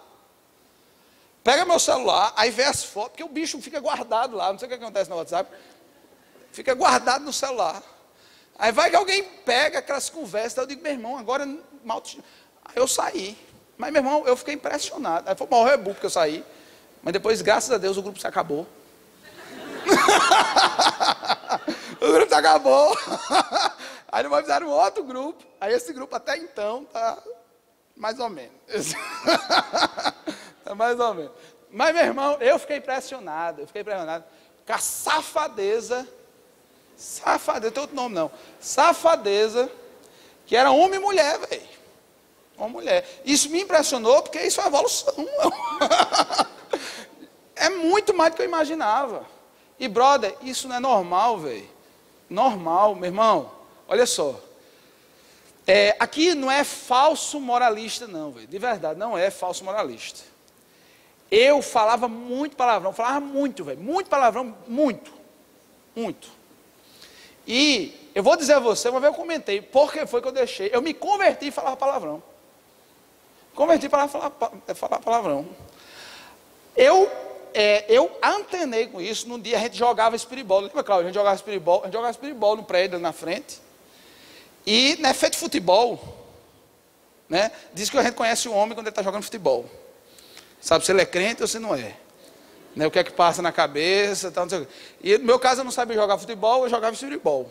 aí vê as fotos, porque o bicho fica guardado lá, não sei o que acontece no WhatsApp, fica guardado no celular. Aí vai que alguém pega aquelas conversas, eu digo, meu irmão, agora mal. Aí eu saí, mas meu irmão, eu fiquei impressionado. Aí foi o maior rebu que eu saí, mas depois, graças a Deus, o grupo se acabou. O grupo se acabou. Aí nós fizeram outro grupo. Aí esse grupo até então tá mais ou menos. Tá mais ou menos. Mas meu irmão, eu fiquei impressionado com a safadeza, não tem outro nome não, safadeza, que era homem e mulher, velho. Homem e mulher. Isso me impressionou porque isso é uma evolução. É muito mais do que eu imaginava. E, brother, isso não é normal, velho. Normal, meu irmão. Olha só. Aqui não é falso moralista, não, velho. De verdade, não é falso moralista. Eu falava muito palavrão. Falava muito, velho. Muito palavrão, muito. Muito. E eu vou dizer a você, uma vez eu comentei, por que foi que eu deixei? Eu me converti e falava palavrão. Converti para falar palavrão. Eu antenei com isso. Num dia a gente jogava espiribol. Lembra, Cláudio? A gente jogava espiribol no prédio na frente. E não é feito futebol. né? Diz que a gente conhece o homem quando ele está jogando futebol. Sabe se ele é crente ou se não é. Né? O que é que passa na cabeça, tal, não sei o quê. E no meu caso eu não sabia jogar futebol, eu jogava futebol.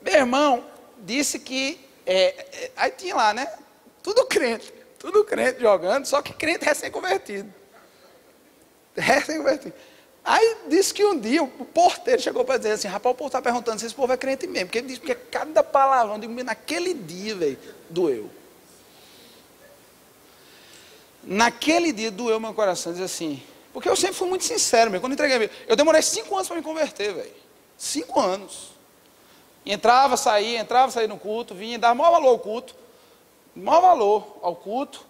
Meu irmão disse que, aí tinha lá, né? Tudo crente jogando, só que crente recém-convertido. Recém-convertido. Aí disse que um dia o porteiro chegou para dizer assim, rapaz, o povo está perguntando se esse povo é crente mesmo. Porque ele disse que cada palavrão, naquele dia, velho, doeu. Naquele dia doeu meu coração, diz assim, porque eu sempre fui muito sincero, meu, quando entreguei, eu demorei 5 anos para me converter, velho. 5 anos. Entrava, saía no culto, vinha, dava maior valor ao culto,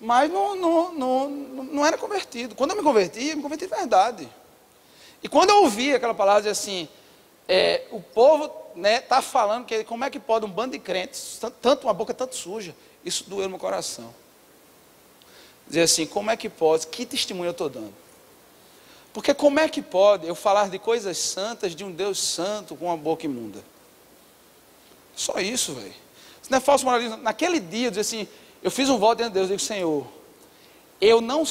mas não era convertido. Quando eu me converti de verdade. E quando eu ouvi aquela palavra, dizia assim, o povo está falando que como é que pode um bando de crentes, uma boca tanto suja, isso doeu no meu coração. Dizer assim, como é que pode, que testemunho eu estou dando? Porque como é que pode eu falar de coisas santas de um Deus santo com uma boca imunda? Só isso, velho. Isso não é falso moralismo. Naquele dia, eu disse assim, eu fiz um voto diante de Deus, eu digo, Senhor, eu não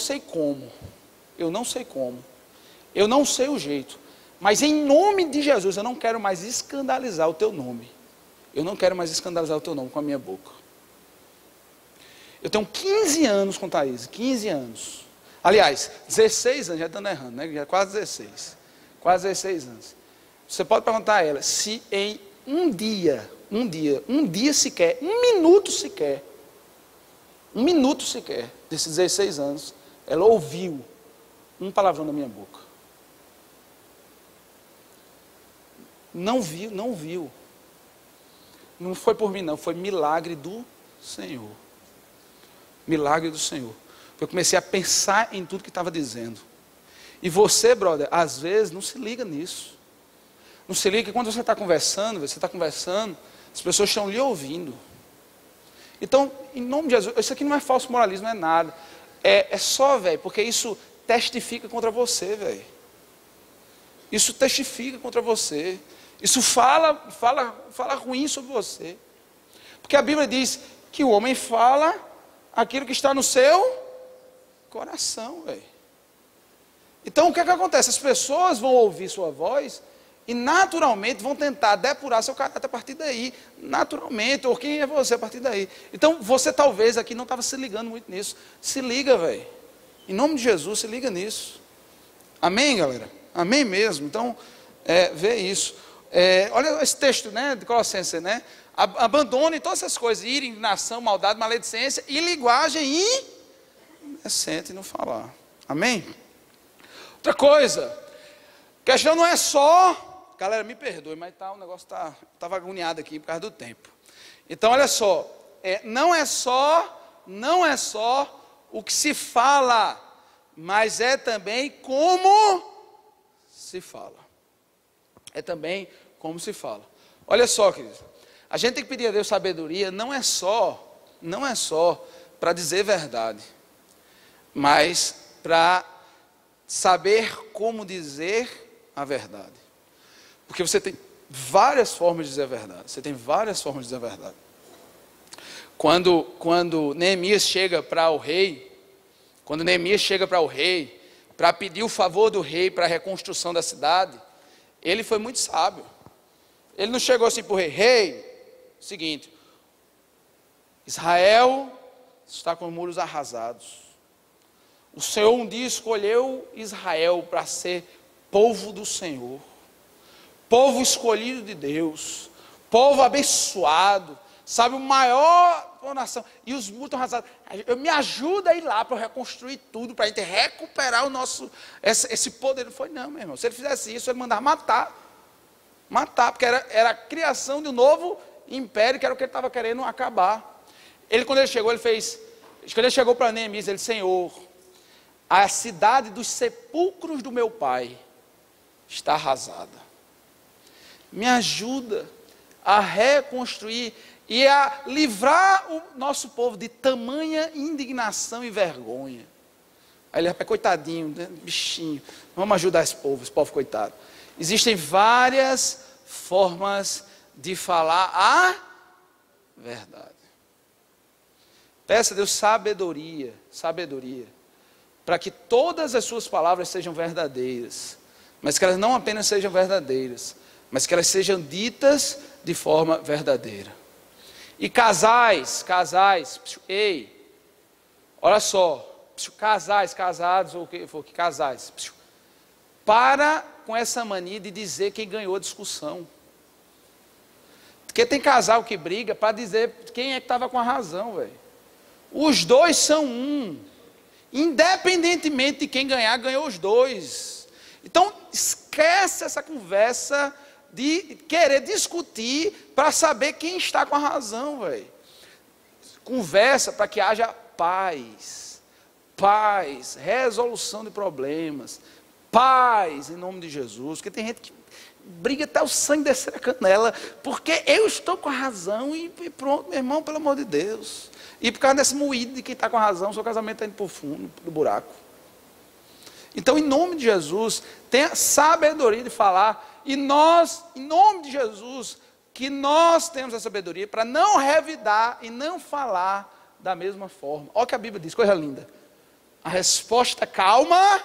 sei o jeito, mas em nome de Jesus, eu não quero mais escandalizar o teu nome. Eu não quero mais escandalizar o teu nome com a minha boca. Eu tenho 15 anos com Thaís, 15 anos. Aliás, 16 anos, já estando errando, né? Já quase 16. Quase 16 anos. Você pode perguntar a ela, se em um dia sequer, um minuto sequer, desses 16 anos, ela ouviu um palavrão da minha boca. Não viu. Não foi por mim não, foi milagre do Senhor. Milagre do Senhor. Eu comecei a pensar em tudo que estava dizendo. E você, brother, às vezes não se liga nisso. Não se liga que quando você está conversando, as pessoas estão lhe ouvindo. Então, em nome de Jesus, isso aqui não é falso moralismo, não é nada. É só, velho, porque isso testifica contra você, velho. Isso testifica contra você. Isso fala ruim sobre você. Porque a Bíblia diz que o homem fala aquilo que está no seu coração, velho. Então, o que é que acontece? As pessoas vão ouvir sua voz e naturalmente vão tentar depurar seu caráter a partir daí. Naturalmente, ou quem é você a partir daí. Então, você talvez aqui não estava se ligando muito nisso. Se liga, velho. Em nome de Jesus, se liga nisso. Amém, galera? Amém mesmo. Então, vê isso. Olha esse texto, né, de Colossenses, né? Abandone todas essas coisas, ira, indignação, maldade, maledicência e linguagem indecente no falar. Amém? Outra coisa, a questão não é só, galera, me perdoe, mas o negócio estava agoniado aqui por causa do tempo. Então, olha só, não é só o que se fala, mas é também como se fala. É também como se fala. Olha só, queridos, a gente tem que pedir a Deus sabedoria, não é só para dizer verdade, mas para saber como dizer a verdade. Porque você tem várias formas de dizer a verdade. Quando Neemias chega para o rei, para pedir o favor do rei para a reconstrução da cidade, ele foi muito sábio. Ele não chegou assim para o rei, seguinte, Israel está com muros arrasados. O Senhor um dia escolheu Israel para ser povo do Senhor, povo escolhido de Deus, povo abençoado, sabe, o maior nação, e os muros estão arrasados. Me ajuda a ir lá para reconstruir tudo, para a gente recuperar o nosso, esse poder. Não foi não, meu irmão. Se ele fizesse isso, ele mandava matar, porque era a criação de um novo império, que era o que ele estava querendo acabar. Quando ele chegou para Neemias, ele, Senhor, a cidade dos sepulcros do meu pai está arrasada. Me ajuda a reconstruir e a livrar o nosso povo de tamanha indignação e vergonha. Aí ele, coitadinho, né, bichinho, vamos ajudar esse povo coitado. Existem várias formas de falar a verdade. Peça a Deus sabedoria, sabedoria, para que todas as suas palavras sejam verdadeiras, mas que elas não apenas sejam verdadeiras, mas que elas sejam ditas de forma verdadeira. E casais, ei, olha só, casais, casados ou o que for, casais, para com essa mania de dizer quem ganhou a discussão. Porque tem casal que briga para dizer quem é que estava com a razão, velho. Os dois são um. Independentemente de quem ganhar, ganhou os dois. Então, esquece essa conversa de querer discutir para saber quem está com a razão, velho. Conversa para que haja paz, resolução de problemas, paz em nome de Jesus. Porque tem gente que briga até o sangue descer a canela, porque eu estou com a razão e pronto, meu irmão, pelo amor de Deus. E por causa desse moído de quem está com a razão, seu casamento está indo para o fundo, do buraco. Então, em nome de Jesus, tenha sabedoria de falar. E nós, em nome de Jesus, que nós temos a sabedoria para não revidar e não falar da mesma forma. Olha o que a Bíblia diz, coisa linda. A resposta calma.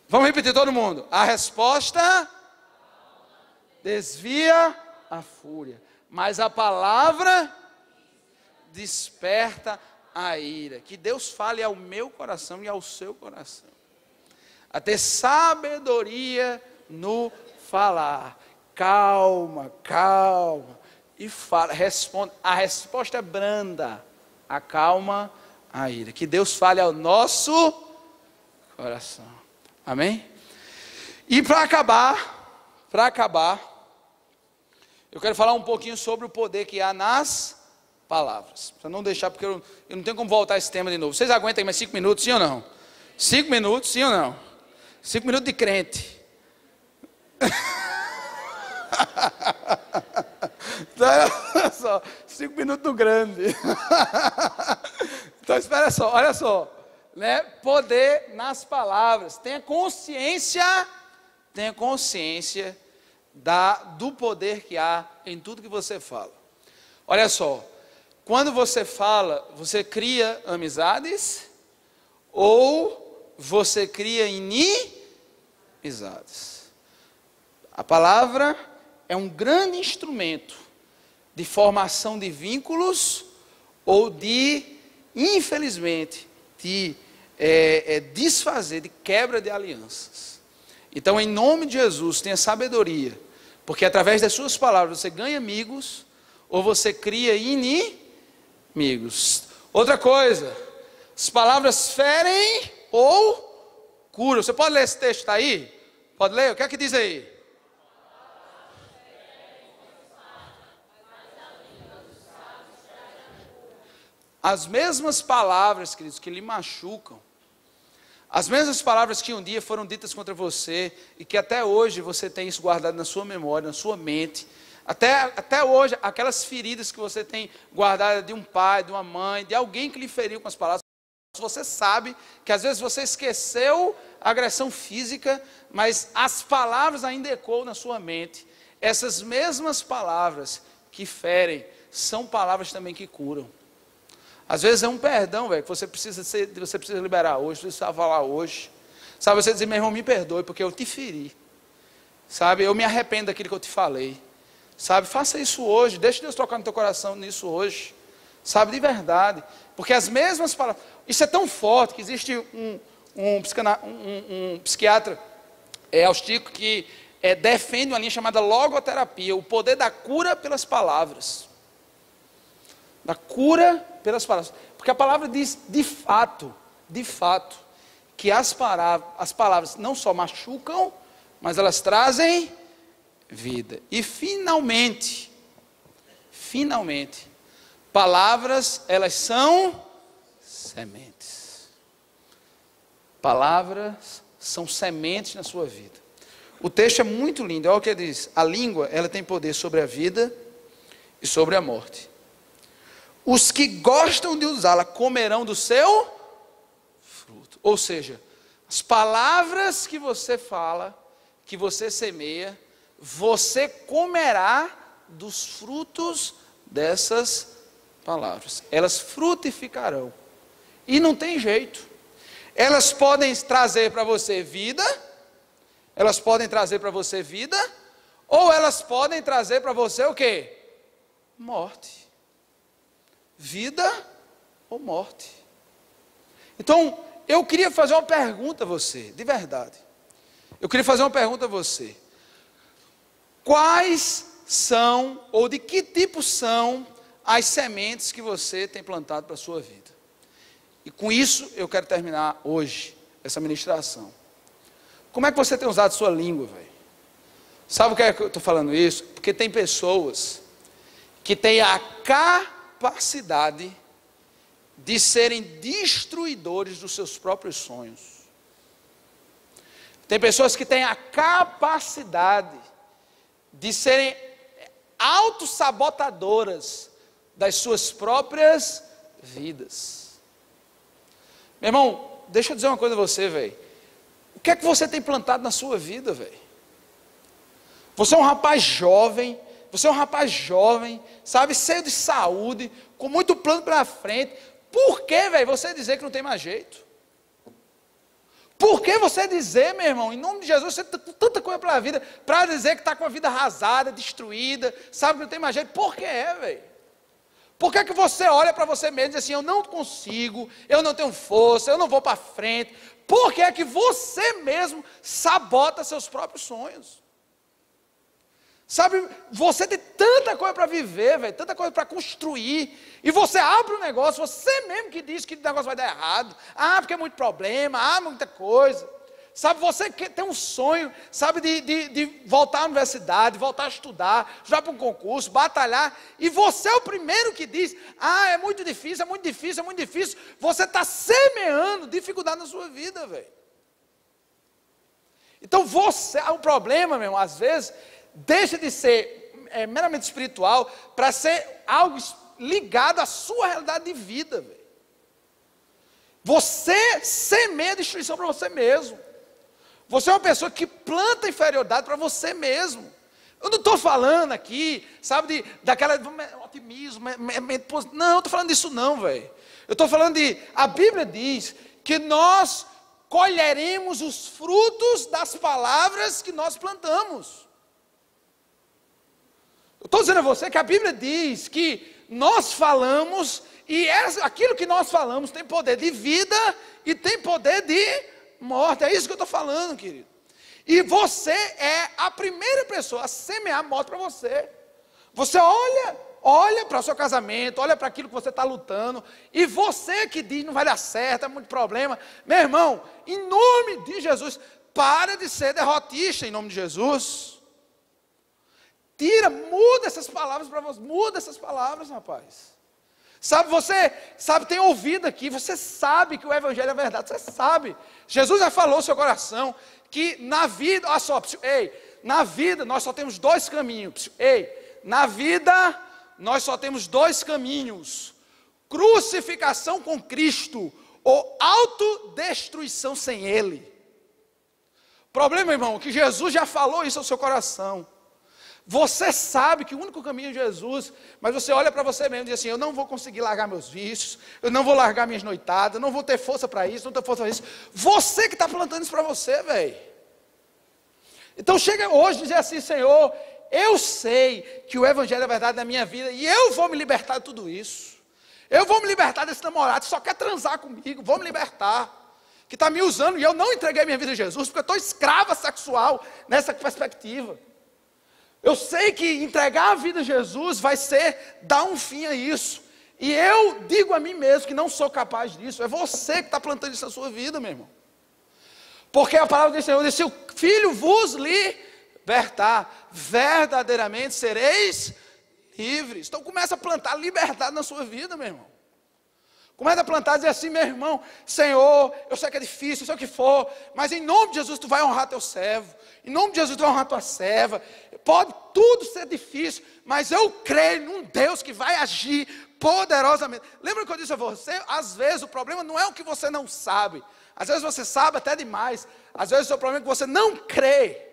Vamos repetir todo mundo. A resposta desvia a fúria, mas a palavra desperta a ira. Que Deus fale ao meu coração e ao seu coração. A ter sabedoria no falar. Calma. E fala, responde. A resposta é branda. Acalma a ira. Que Deus fale ao nosso coração. Amém? E para acabar, eu quero falar um pouquinho sobre o poder que há nas palavras. Para não deixar, porque eu não tenho como voltar a esse tema de novo. Vocês aguentam mais 5 minutos, sim ou não? 5 minutos, sim ou não? 5 minutos de crente. Olha só, 5 minutos do grande. Então espera só, olha só, né? Poder nas palavras. Tenha consciência do poder que há em tudo que você fala. Olha só, quando você fala, você cria amizades ou você cria inimizades? A palavra é um grande instrumento de formação de vínculos ou de, infelizmente, de desfazer, de quebra de alianças. Então, em nome de Jesus, tenha sabedoria, porque através das suas palavras você ganha amigos ou você cria inimigos. Outra coisa, as palavras ferem ou curam. Você pode ler esse texto aí? Pode ler? O que é que diz aí? As mesmas palavras, queridos, que lhe machucam, as mesmas palavras que um dia foram ditas contra você e que até hoje você tem isso guardado na sua memória, na sua mente, até hoje, aquelas feridas que você tem guardadas de um pai, de uma mãe, de alguém que lhe feriu com as palavras, você sabe que às vezes você esqueceu a agressão física, mas as palavras ainda ecoam na sua mente. Essas mesmas palavras que ferem são palavras também que curam. Às vezes é um perdão, velho, que você precisa liberar hoje, precisa falar hoje. Sabe, você dizer, meu irmão, me perdoe, porque eu te feri. Sabe, eu me arrependo daquilo que eu te falei. Sabe, faça isso hoje, deixe Deus tocar no teu coração nisso hoje. Sabe, de verdade. Porque as mesmas palavras, isso é tão forte que existe um psiquiatra austríaco que defende uma linha chamada logoterapia, o poder da cura pelas palavras. Da cura pelas palavras. Porque a palavra diz, de fato, que as palavras não só machucam, mas elas trazem vida. E finalmente, palavras, elas são sementes. Palavras são sementes na sua vida. O texto é muito lindo, olha o que ele diz. A língua, ela tem poder sobre a vida e sobre a morte. Os que gostam de usá-la comerão do seu fruto. Ou seja, as palavras que você fala, que você semeia, você comerá dos frutos dessas palavras, elas frutificarão. E não tem jeito. Elas podem trazer para você vida, ou elas podem trazer para você o quê? Morte. Vida ou morte. Então, eu queria fazer uma pergunta a você, de verdade. Eu queria fazer uma pergunta a você. Quais são, ou de que tipo são, as sementes que você tem plantado para a sua vida? E com isso, eu quero terminar hoje, essa ministração. Como é que você tem usado a sua língua, velho? Sabe o que é que eu estou falando isso? Porque tem pessoas que têm a capacidade de serem destruidores dos seus próprios sonhos. Tem pessoas que têm a capacidade de serem autossabotadoras das suas próprias vidas. Meu irmão, deixa eu dizer uma coisa a você, velho. O que é que você tem plantado na sua vida, velho? Você é um rapaz jovem, sabe, cheio de saúde, com muito plano pela frente. Por que, velho, você dizer que não tem mais jeito? Por que você dizer, meu irmão, em nome de Jesus, você tem tanta coisa para a vida, para dizer que está com a vida arrasada, destruída, sabe que não tem mais jeito? Por que velho? Por que você olha para você mesmo e diz assim, eu não consigo, eu não tenho força, eu não vou para frente? Por que é que você mesmo sabota seus próprios sonhos? Sabe, você tem tanta coisa para viver, velho, tanta coisa para construir, e você abre um negócio, você mesmo que diz que o negócio vai dar errado, porque é muito problema, muita coisa, sabe, você tem um sonho, sabe, de voltar à universidade, voltar a estudar, já para um concurso, batalhar, e você é o primeiro que diz, é muito difícil, você está semeando dificuldade na sua vida, velho. Então o problema, meu irmão, às vezes, deixa de ser meramente espiritual para ser algo ligado à sua realidade de vida, velho. Você semeia destruição para você mesmo. Você é uma pessoa que planta inferioridade para você mesmo. Eu não estou falando aqui, sabe, daquela otimismo, não, eu estou falando disso não, velho. Eu estou falando a Bíblia diz que nós colheremos os frutos das palavras que nós plantamos. Eu estou dizendo a você que a Bíblia diz que nós falamos, e aquilo que nós falamos tem poder de vida e tem poder de morte. É isso que eu estou falando, querido. E você é a primeira pessoa a semear morte para você. Você olha para o seu casamento, olha para aquilo que você está lutando, e você que diz não vai dar certo, é muito problema. Meu irmão, em nome de Jesus, para de ser derrotista em nome de Jesus. Muda essas palavras para você, muda essas palavras, rapaz. Sabe, tem ouvido aqui, você sabe que o Evangelho é verdade, você sabe. Jesus já falou no seu coração que na vida, olha só, na vida nós só temos dois caminhos. Na vida nós só temos dois caminhos: crucificação com Cristo ou autodestruição sem Ele. Problema, irmão, que Jesus já falou isso ao seu coração. Você sabe que o único caminho é Jesus, mas você olha para você mesmo e diz assim, eu não vou conseguir largar meus vícios, eu não vou largar minhas noitadas, eu não vou ter força para isso, não tenho força para isso. Você que está plantando isso para você, velho. Então chega hoje e diz assim, Senhor, eu sei que o Evangelho é verdade na minha vida, e eu vou me libertar de tudo isso. Eu vou me libertar desse namorado que só quer transar comigo, vou me libertar, que está me usando, e eu não entreguei minha vida a Jesus, porque eu estou escrava sexual nessa perspectiva. Eu sei que entregar a vida a Jesus vai ser dar um fim a isso. E eu digo a mim mesmo que não sou capaz disso. É você que está plantando isso na sua vida, meu irmão. Porque a palavra do Senhor diz, se o Filho vos libertar, verdadeiramente sereis livres. Então começa a plantar liberdade na sua vida, meu irmão. Começa a plantar e dizer assim, meu irmão, Senhor, eu sei que é difícil, eu sei o que for, mas em nome de Jesus tu vai honrar teu servo, em nome de Jesus tu vai honrar tua serva. Pode tudo ser difícil, mas eu creio num Deus que vai agir poderosamente. Lembra que eu disse a você, às vezes o problema não é o que você não sabe, às vezes você sabe até demais, às vezes o seu problema é que você não crê.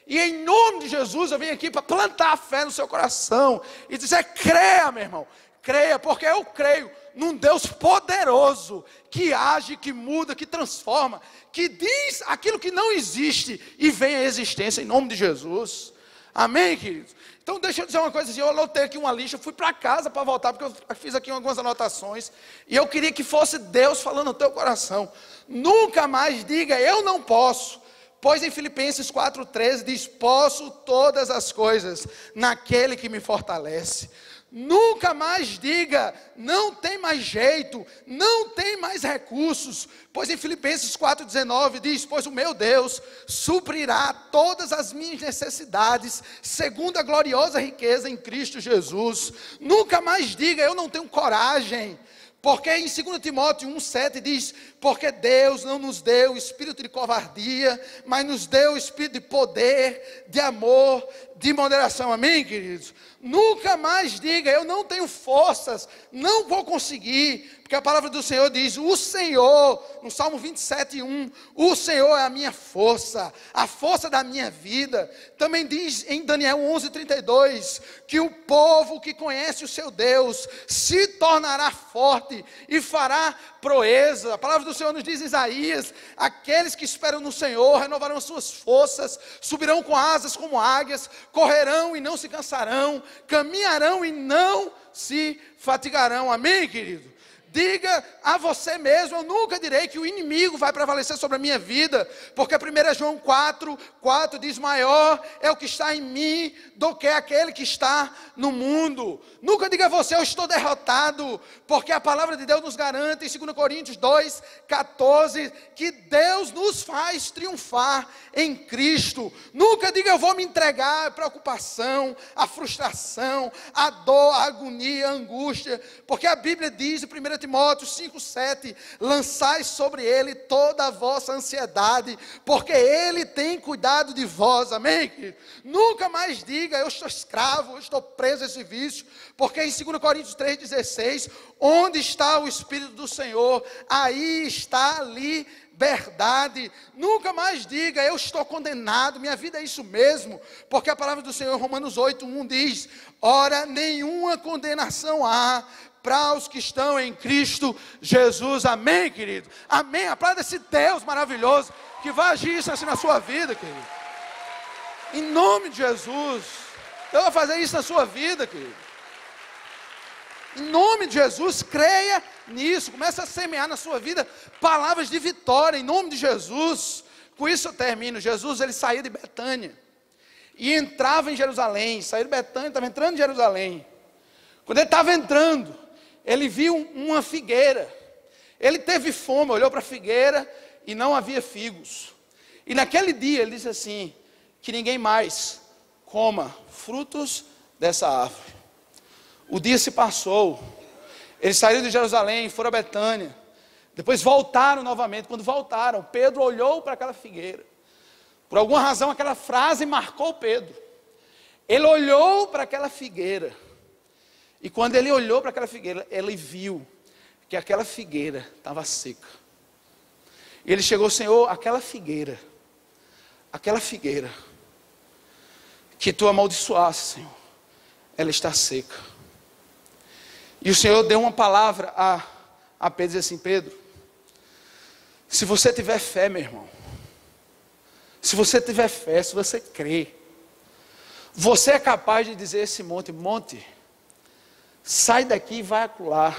E em nome de Jesus eu vim aqui para plantar a fé no seu coração e dizer, creia, meu irmão. creia, porque eu creio num Deus poderoso, que age, que muda, que transforma, que diz aquilo que não existe e vem à existência, em nome de Jesus. Amém, queridos? Então deixa eu dizer uma coisa assim, eu anotei aqui uma lista, eu fui para casa para voltar, porque eu fiz aqui algumas anotações, e eu queria que fosse Deus falando no teu coração. Nunca mais diga, eu não posso, pois em Filipenses 4,13 diz, posso todas as coisas naquele que me fortalece. Nunca mais diga, não tem mais jeito, não tem mais recursos, pois em Filipenses 4,19 diz, pois o meu Deus suprirá todas as minhas necessidades, segundo a gloriosa riqueza em Cristo Jesus. Nunca mais diga, eu não tenho coragem, porque em 2 Timóteo 1,7 diz, porque Deus não nos deu espírito de covardia, mas nos deu espírito de poder, de amor, de moderação. Amém, queridos? Nunca mais diga, eu não tenho forças, não vou conseguir, porque a palavra do Senhor diz, o Senhor, no Salmo 27,1, o Senhor é a minha força, a força da minha vida. Também diz em Daniel 11,32, que o povo que conhece o seu Deus, se tornará forte e fará proeza. A palavra do Senhor nos diz em Isaías, aqueles que esperam no Senhor, renovarão as suas forças, subirão com asas como águias, correrão e não se cansarão, caminharão e não se fatigarão. Amém, querido? Diga a você mesmo, eu nunca direi que o inimigo vai prevalecer sobre a minha vida, porque 1 João 4 diz, maior é o que está em mim do que aquele que está no mundo. Nunca diga a você, eu estou derrotado, porque a palavra de Deus nos garante em 2 Coríntios 2,14, que Deus nos faz triunfar em Cristo. Nunca diga, eu vou me entregar à preocupação, à frustração, à dor, à agonia, à angústia, porque a Bíblia diz em 1 Timóteo 5,7, lançai sobre ele toda a vossa ansiedade, porque ele tem cuidado de vós. Amém? Nunca mais diga, eu estou escravo, eu estou preso a esse vício, porque em 2 Coríntios 3,16, onde está o Espírito do Senhor, aí está liberdade. Nunca mais diga, eu estou condenado, minha vida é isso mesmo, porque a palavra do Senhor em Romanos 8,1 diz, ora, nenhuma condenação há para os que estão em Cristo Jesus. Amém, querido? Amém. Aplauda esse Deus maravilhoso que vai agir isso assim na sua vida, querido. Em nome de Jesus. Eu vou fazer isso na sua vida, querido. Em nome de Jesus, creia nisso. Começa a semear na sua vida palavras de vitória, em nome de Jesus. Com isso eu termino. Jesus, ele saía de Betânia e entrava em Jerusalém. Saiu de Betânia, estava entrando em Jerusalém. Quando ele estava entrando, ele viu uma figueira. Ele teve fome, olhou para a figueira e não havia figos. E naquele dia ele disse assim, que ninguém mais coma frutos dessa árvore. O dia se passou, eles saíram de Jerusalém, foram a Betânia, depois voltaram novamente. Quando voltaram, Pedro olhou para aquela figueira. Por alguma razão aquela frase marcou Pedro. Ele olhou para aquela figueira, e quando ele olhou para aquela figueira, ele viu que aquela figueira estava seca. E ele chegou, Senhor, aquela figueira que tu amaldiçoaste, Senhor, ela está seca. E o Senhor deu uma palavra a Pedro, disse assim, Pedro, se você tiver fé, meu irmão, se você tiver fé, se você crer, você é capaz de dizer a esse monte, sai daqui e vai acolá,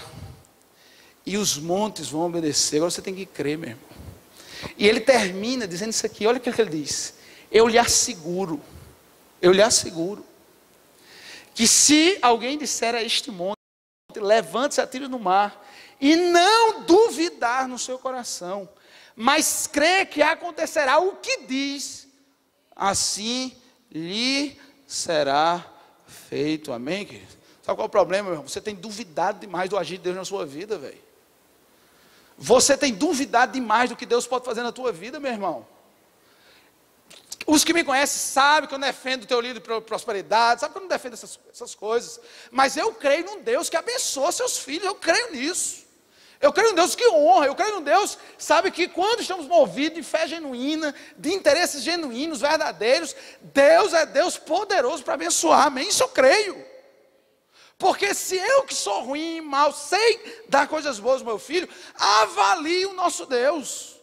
e os montes vão obedecer. Agora você tem que crer, meu irmão. E ele termina dizendo isso aqui, olha o que ele diz, eu lhe asseguro, que se alguém disser a este monte, levante-se, atire no mar, e não duvidar no seu coração, mas crê que acontecerá o que diz, assim lhe será feito. Amém, querido? Sabe qual é o problema, meu irmão? Você tem duvidado demais do agir de Deus na sua vida, velho. Você tem duvidado demais do que Deus pode fazer na tua vida, meu irmão. Os que me conhecem sabem que eu não defendo o teu líder de prosperidade, sabem que eu não defendo essas coisas. Mas eu creio num Deus que abençoa seus filhos, eu creio nisso. Eu creio num Deus que honra, eu creio num Deus, sabe, que quando estamos movidos de fé genuína, de interesses genuínos, verdadeiros, Deus é Deus poderoso para abençoar, amém? Isso eu creio. Porque se eu que sou ruim e mal, sei dar coisas boas ao meu filho, avalie o nosso Deus.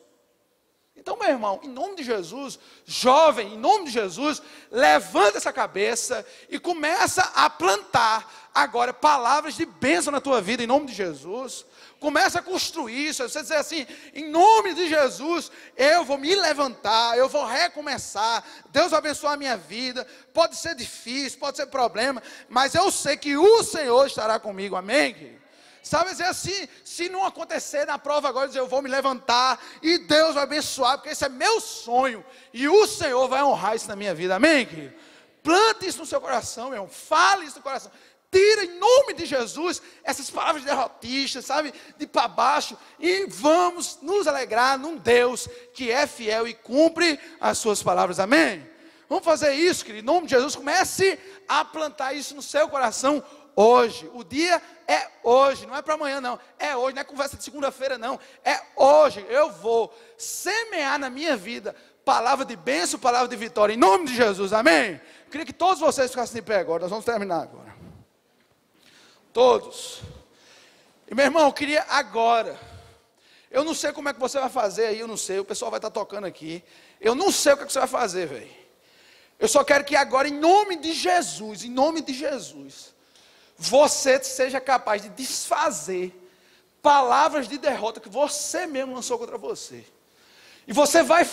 Então, meu irmão, em nome de Jesus, jovem, em nome de Jesus, levanta essa cabeça e começa a plantar agora palavras de bênção na tua vida, em nome de Jesus. Começa a construir isso. Você dizer assim, em nome de Jesus, eu vou me levantar, eu vou recomeçar, Deus vai abençoar a minha vida. Pode ser difícil, pode ser problema, mas eu sei que o Senhor estará comigo, amém, querido? Sabe, dizer assim, se não acontecer na prova agora, dizer, eu vou me levantar e Deus vai abençoar, porque esse é meu sonho, e o Senhor vai honrar isso na minha vida, amém, querido? Plante isso no seu coração, meu irmão, fale isso no coração, tira em nome de Jesus essas palavras derrotistas, sabe, de para baixo, e vamos nos alegrar num Deus que é fiel e cumpre as suas palavras, amém? Vamos fazer isso, querido, em nome de Jesus, comece a plantar isso no seu coração hoje. O dia é hoje, não é para amanhã não, é hoje, não é conversa de segunda-feira não, é hoje. Eu vou semear na minha vida palavra de bênção, palavra de vitória, em nome de Jesus, amém? Eu queria que todos vocês ficassem de pé agora, nós vamos terminar agora, todos. E meu irmão, eu queria agora, eu não sei como é que você vai fazer aí, eu não sei, o pessoal vai estar tocando aqui, eu não sei o que é que você vai fazer, velho. Eu só quero que agora, em nome de Jesus, você seja capaz de desfazer palavras de derrota que você mesmo lançou contra você. E você vai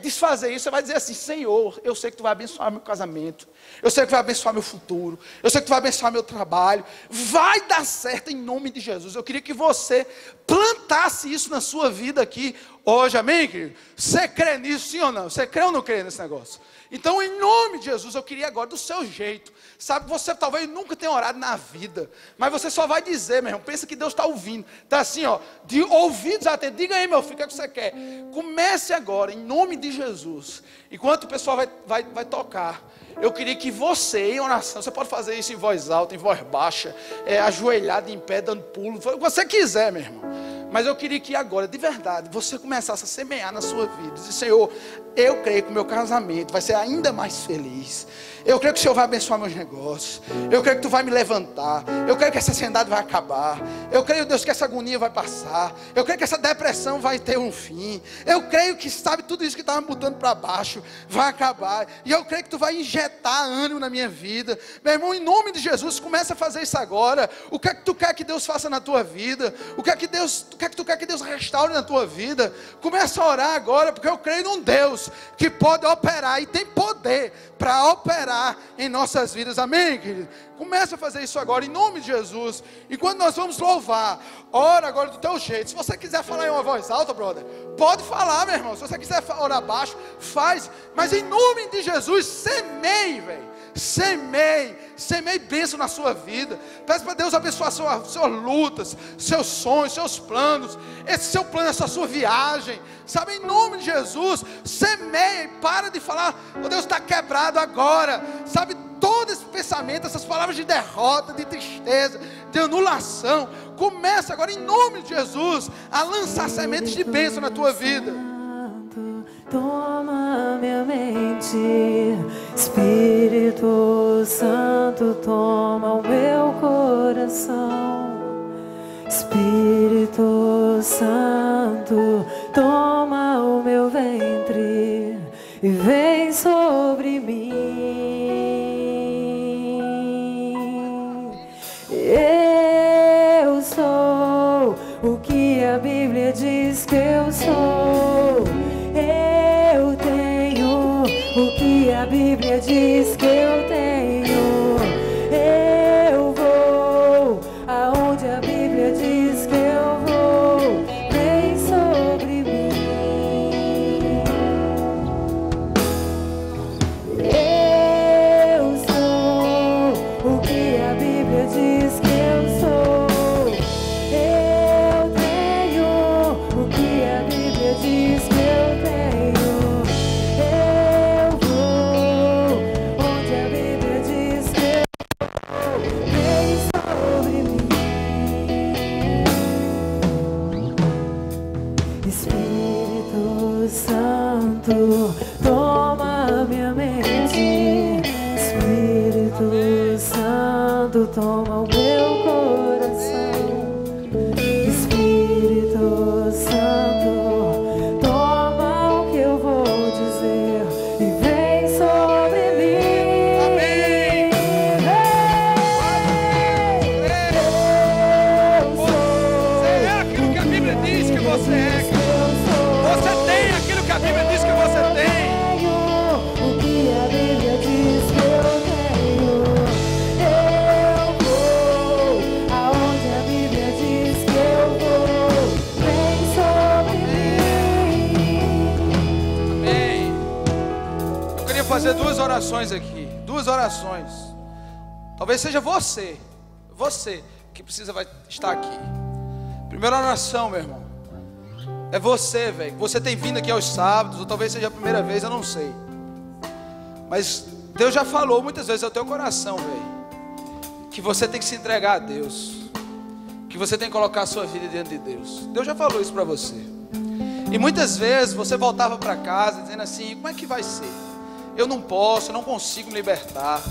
desfazer isso, você vai dizer assim, Senhor, eu sei que Tu vai abençoar meu casamento, eu sei que Tu vai abençoar meu futuro, eu sei que Tu vai abençoar meu trabalho, vai dar certo em nome de Jesus. Eu queria que você plantasse isso na sua vida aqui hoje, amém, querido? Você crê nisso, sim ou não? Você crê ou não crê nesse negócio? Então, em nome de Jesus, eu queria agora do seu jeito, sabe, você talvez nunca tenha orado na vida, mas você só vai dizer, meu irmão, pensa que Deus está ouvindo, está assim, ó, de ouvidos atentos, diga aí, meu filho, o que é que você quer? Comece agora, em nome de Jesus, enquanto o pessoal vai tocar, eu queria que você, em oração, você pode fazer isso em voz alta, em voz baixa, ajoelhado em pé, dando pulo, o que você quiser, meu irmão. Mas eu queria que agora, de verdade, você começasse a semear na sua vida. Dizer, Senhor, eu creio que o meu casamento vai ser ainda mais feliz. Eu creio que o Senhor vai abençoar meus negócios. Eu creio que Tu vai me levantar. Eu creio que essa ansiedade vai acabar. Eu creio, Deus, que essa agonia vai passar. Eu creio que essa depressão vai ter um fim. Eu creio que, sabe, tudo isso que estava me botando para baixo vai acabar. E eu creio que Tu vai injetar ânimo na minha vida. Meu irmão, em nome de Jesus, começa a fazer isso agora. O que é que Tu quer que Deus faça na tua vida? O que é que Tu quer que Deus restaure na tua vida? Começa a orar agora, porque eu creio num Deus que pode operar e tem poder para operar em nossas vidas, amém, querido? Começa a fazer isso agora, em nome de Jesus. E quando nós vamos louvar, ora agora do teu jeito. Se você quiser falar em uma voz alta, brother, pode falar, meu irmão. Se você quiser orar baixo, faz. Mas em nome de Jesus, semeie, velho. Semeie bênção na sua vida. Peça para Deus abençoar suas lutas, seus sonhos, seus planos. Esse seu plano, essa sua viagem, sabe, em nome de Jesus, semeie. Para de falar, o Deus está quebrado agora, sabe, todo esse pensamento, essas palavras de derrota, de tristeza, de anulação, começa agora em nome de Jesus a lançar sementes de bênção na tua vida. Toma minha mente, Espírito Santo, toma o meu coração. Espírito Santo, toma o meu ventre e vem sobre mim. Eu sou o que a Bíblia diz que eu sou. Eu tenho o que a Bíblia diz que eu tenho. Eu vou aonde a Bíblia diz que eu vou. Vem sobre mim. Eu sou o que a Bíblia diz que eu sou. Eu tenho o que a Bíblia diz que eu tenho. Eu vou Santo, toma o meu coração. Espírito Santo, toma o que eu vou dizer e vem sobre mim. Amém. Você é aquilo que a Bíblia diz que você é. Você tem aquilo que a Bíblia diz que você tem. O que a Bíblia diz que eu tenho. Eu vou aonde a Bíblia diz que eu vou. Vem sobre mim. Amém. Eu queria fazer 2 orações aqui. 2 orações. Talvez seja você que precisa estar aqui. Primeira oração, meu irmão. É você, velho. Você tem vindo aqui aos sábados, ou talvez seja a primeira vez, eu não sei. Mas Deus já falou muitas vezes ao teu coração, velho, que você tem que se entregar a Deus, que você tem que colocar a sua vida diante de Deus. Deus já falou isso para você. E muitas vezes você voltava para casa dizendo assim: como é que vai ser? Eu não posso, eu não consigo me libertar.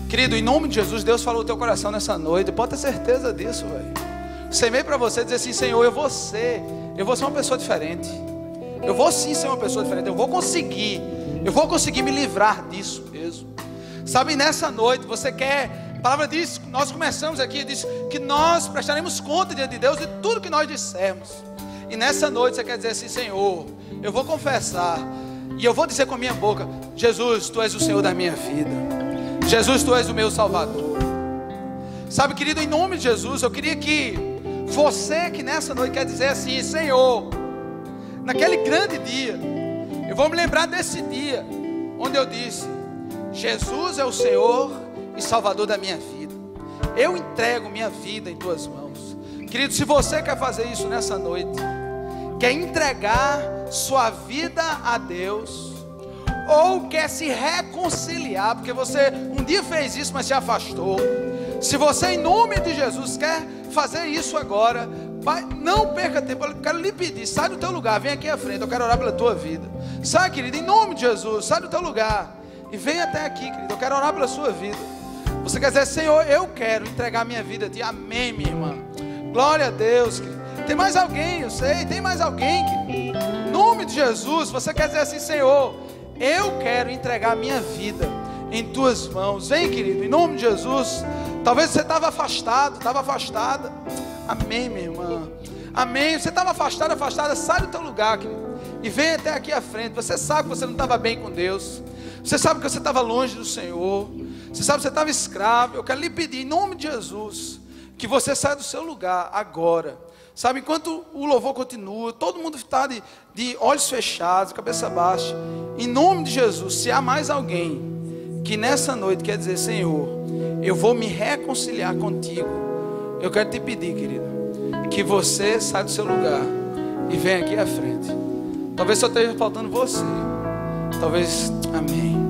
Querido, em nome de Jesus, Deus falou ao teu coração nessa noite. Pode ter certeza disso, velho. Semei para você dizer assim: Senhor, eu vou ser uma pessoa diferente. Eu vou sim ser uma pessoa diferente. Eu vou conseguir me livrar disso mesmo. Sabe, nessa noite você quer, a palavra diz, nós começamos aqui, diz que nós prestaremos conta diante de Deus de tudo que nós dissermos. E nessa noite você quer dizer assim: Senhor, eu vou confessar e eu vou dizer com a minha boca: Jesus, Tu és o Senhor da minha vida. Jesus, Tu és o meu Salvador. Sabe, querido, em nome de Jesus, eu queria que você que nessa noite quer dizer assim: Senhor, naquele grande dia, eu vou me lembrar desse dia onde eu disse: Jesus é o Senhor e Salvador da minha vida. Eu entrego minha vida em Tuas mãos. Querido, se você quer fazer isso nessa noite, quer entregar sua vida a Deus, ou quer se reconciliar, porque você um dia fez isso, mas se afastou. Se você, em nome de Jesus, quer fazer isso agora, Pai, não perca tempo. Eu quero lhe pedir: sai do teu lugar, vem aqui à frente. Eu quero orar pela tua vida. Sai, querido, em nome de Jesus, sai do teu lugar e vem até aqui, querido. Eu quero orar pela sua vida. Você quer dizer: Senhor, eu quero entregar minha vida a Ti. Amém, minha irmã. Glória a Deus, querido. Tem mais alguém, eu sei, tem mais alguém, querido. Em nome de Jesus, você quer dizer assim: Senhor, eu quero entregar minha vida em Tuas mãos. Vem, querido, em nome de Jesus. Talvez você estava afastado, estava afastada. Amém, minha irmã. Amém. Você estava afastada, sai do teu lugar, querido, e vem até aqui à frente. Você sabe que você não estava bem com Deus. Você sabe que você estava longe do Senhor. Você sabe que você estava escravo. Eu quero lhe pedir, em nome de Jesus, que você saia do seu lugar agora. Sabe, enquanto o louvor continua, todo mundo está de olhos fechados, cabeça baixa. Em nome de Jesus, se há mais alguém que nessa noite quer dizer: Senhor, eu vou me reconciliar contigo, eu quero te pedir, querido, que você saia do seu lugar e venha aqui à frente. Talvez só esteja faltando você. Talvez, amém.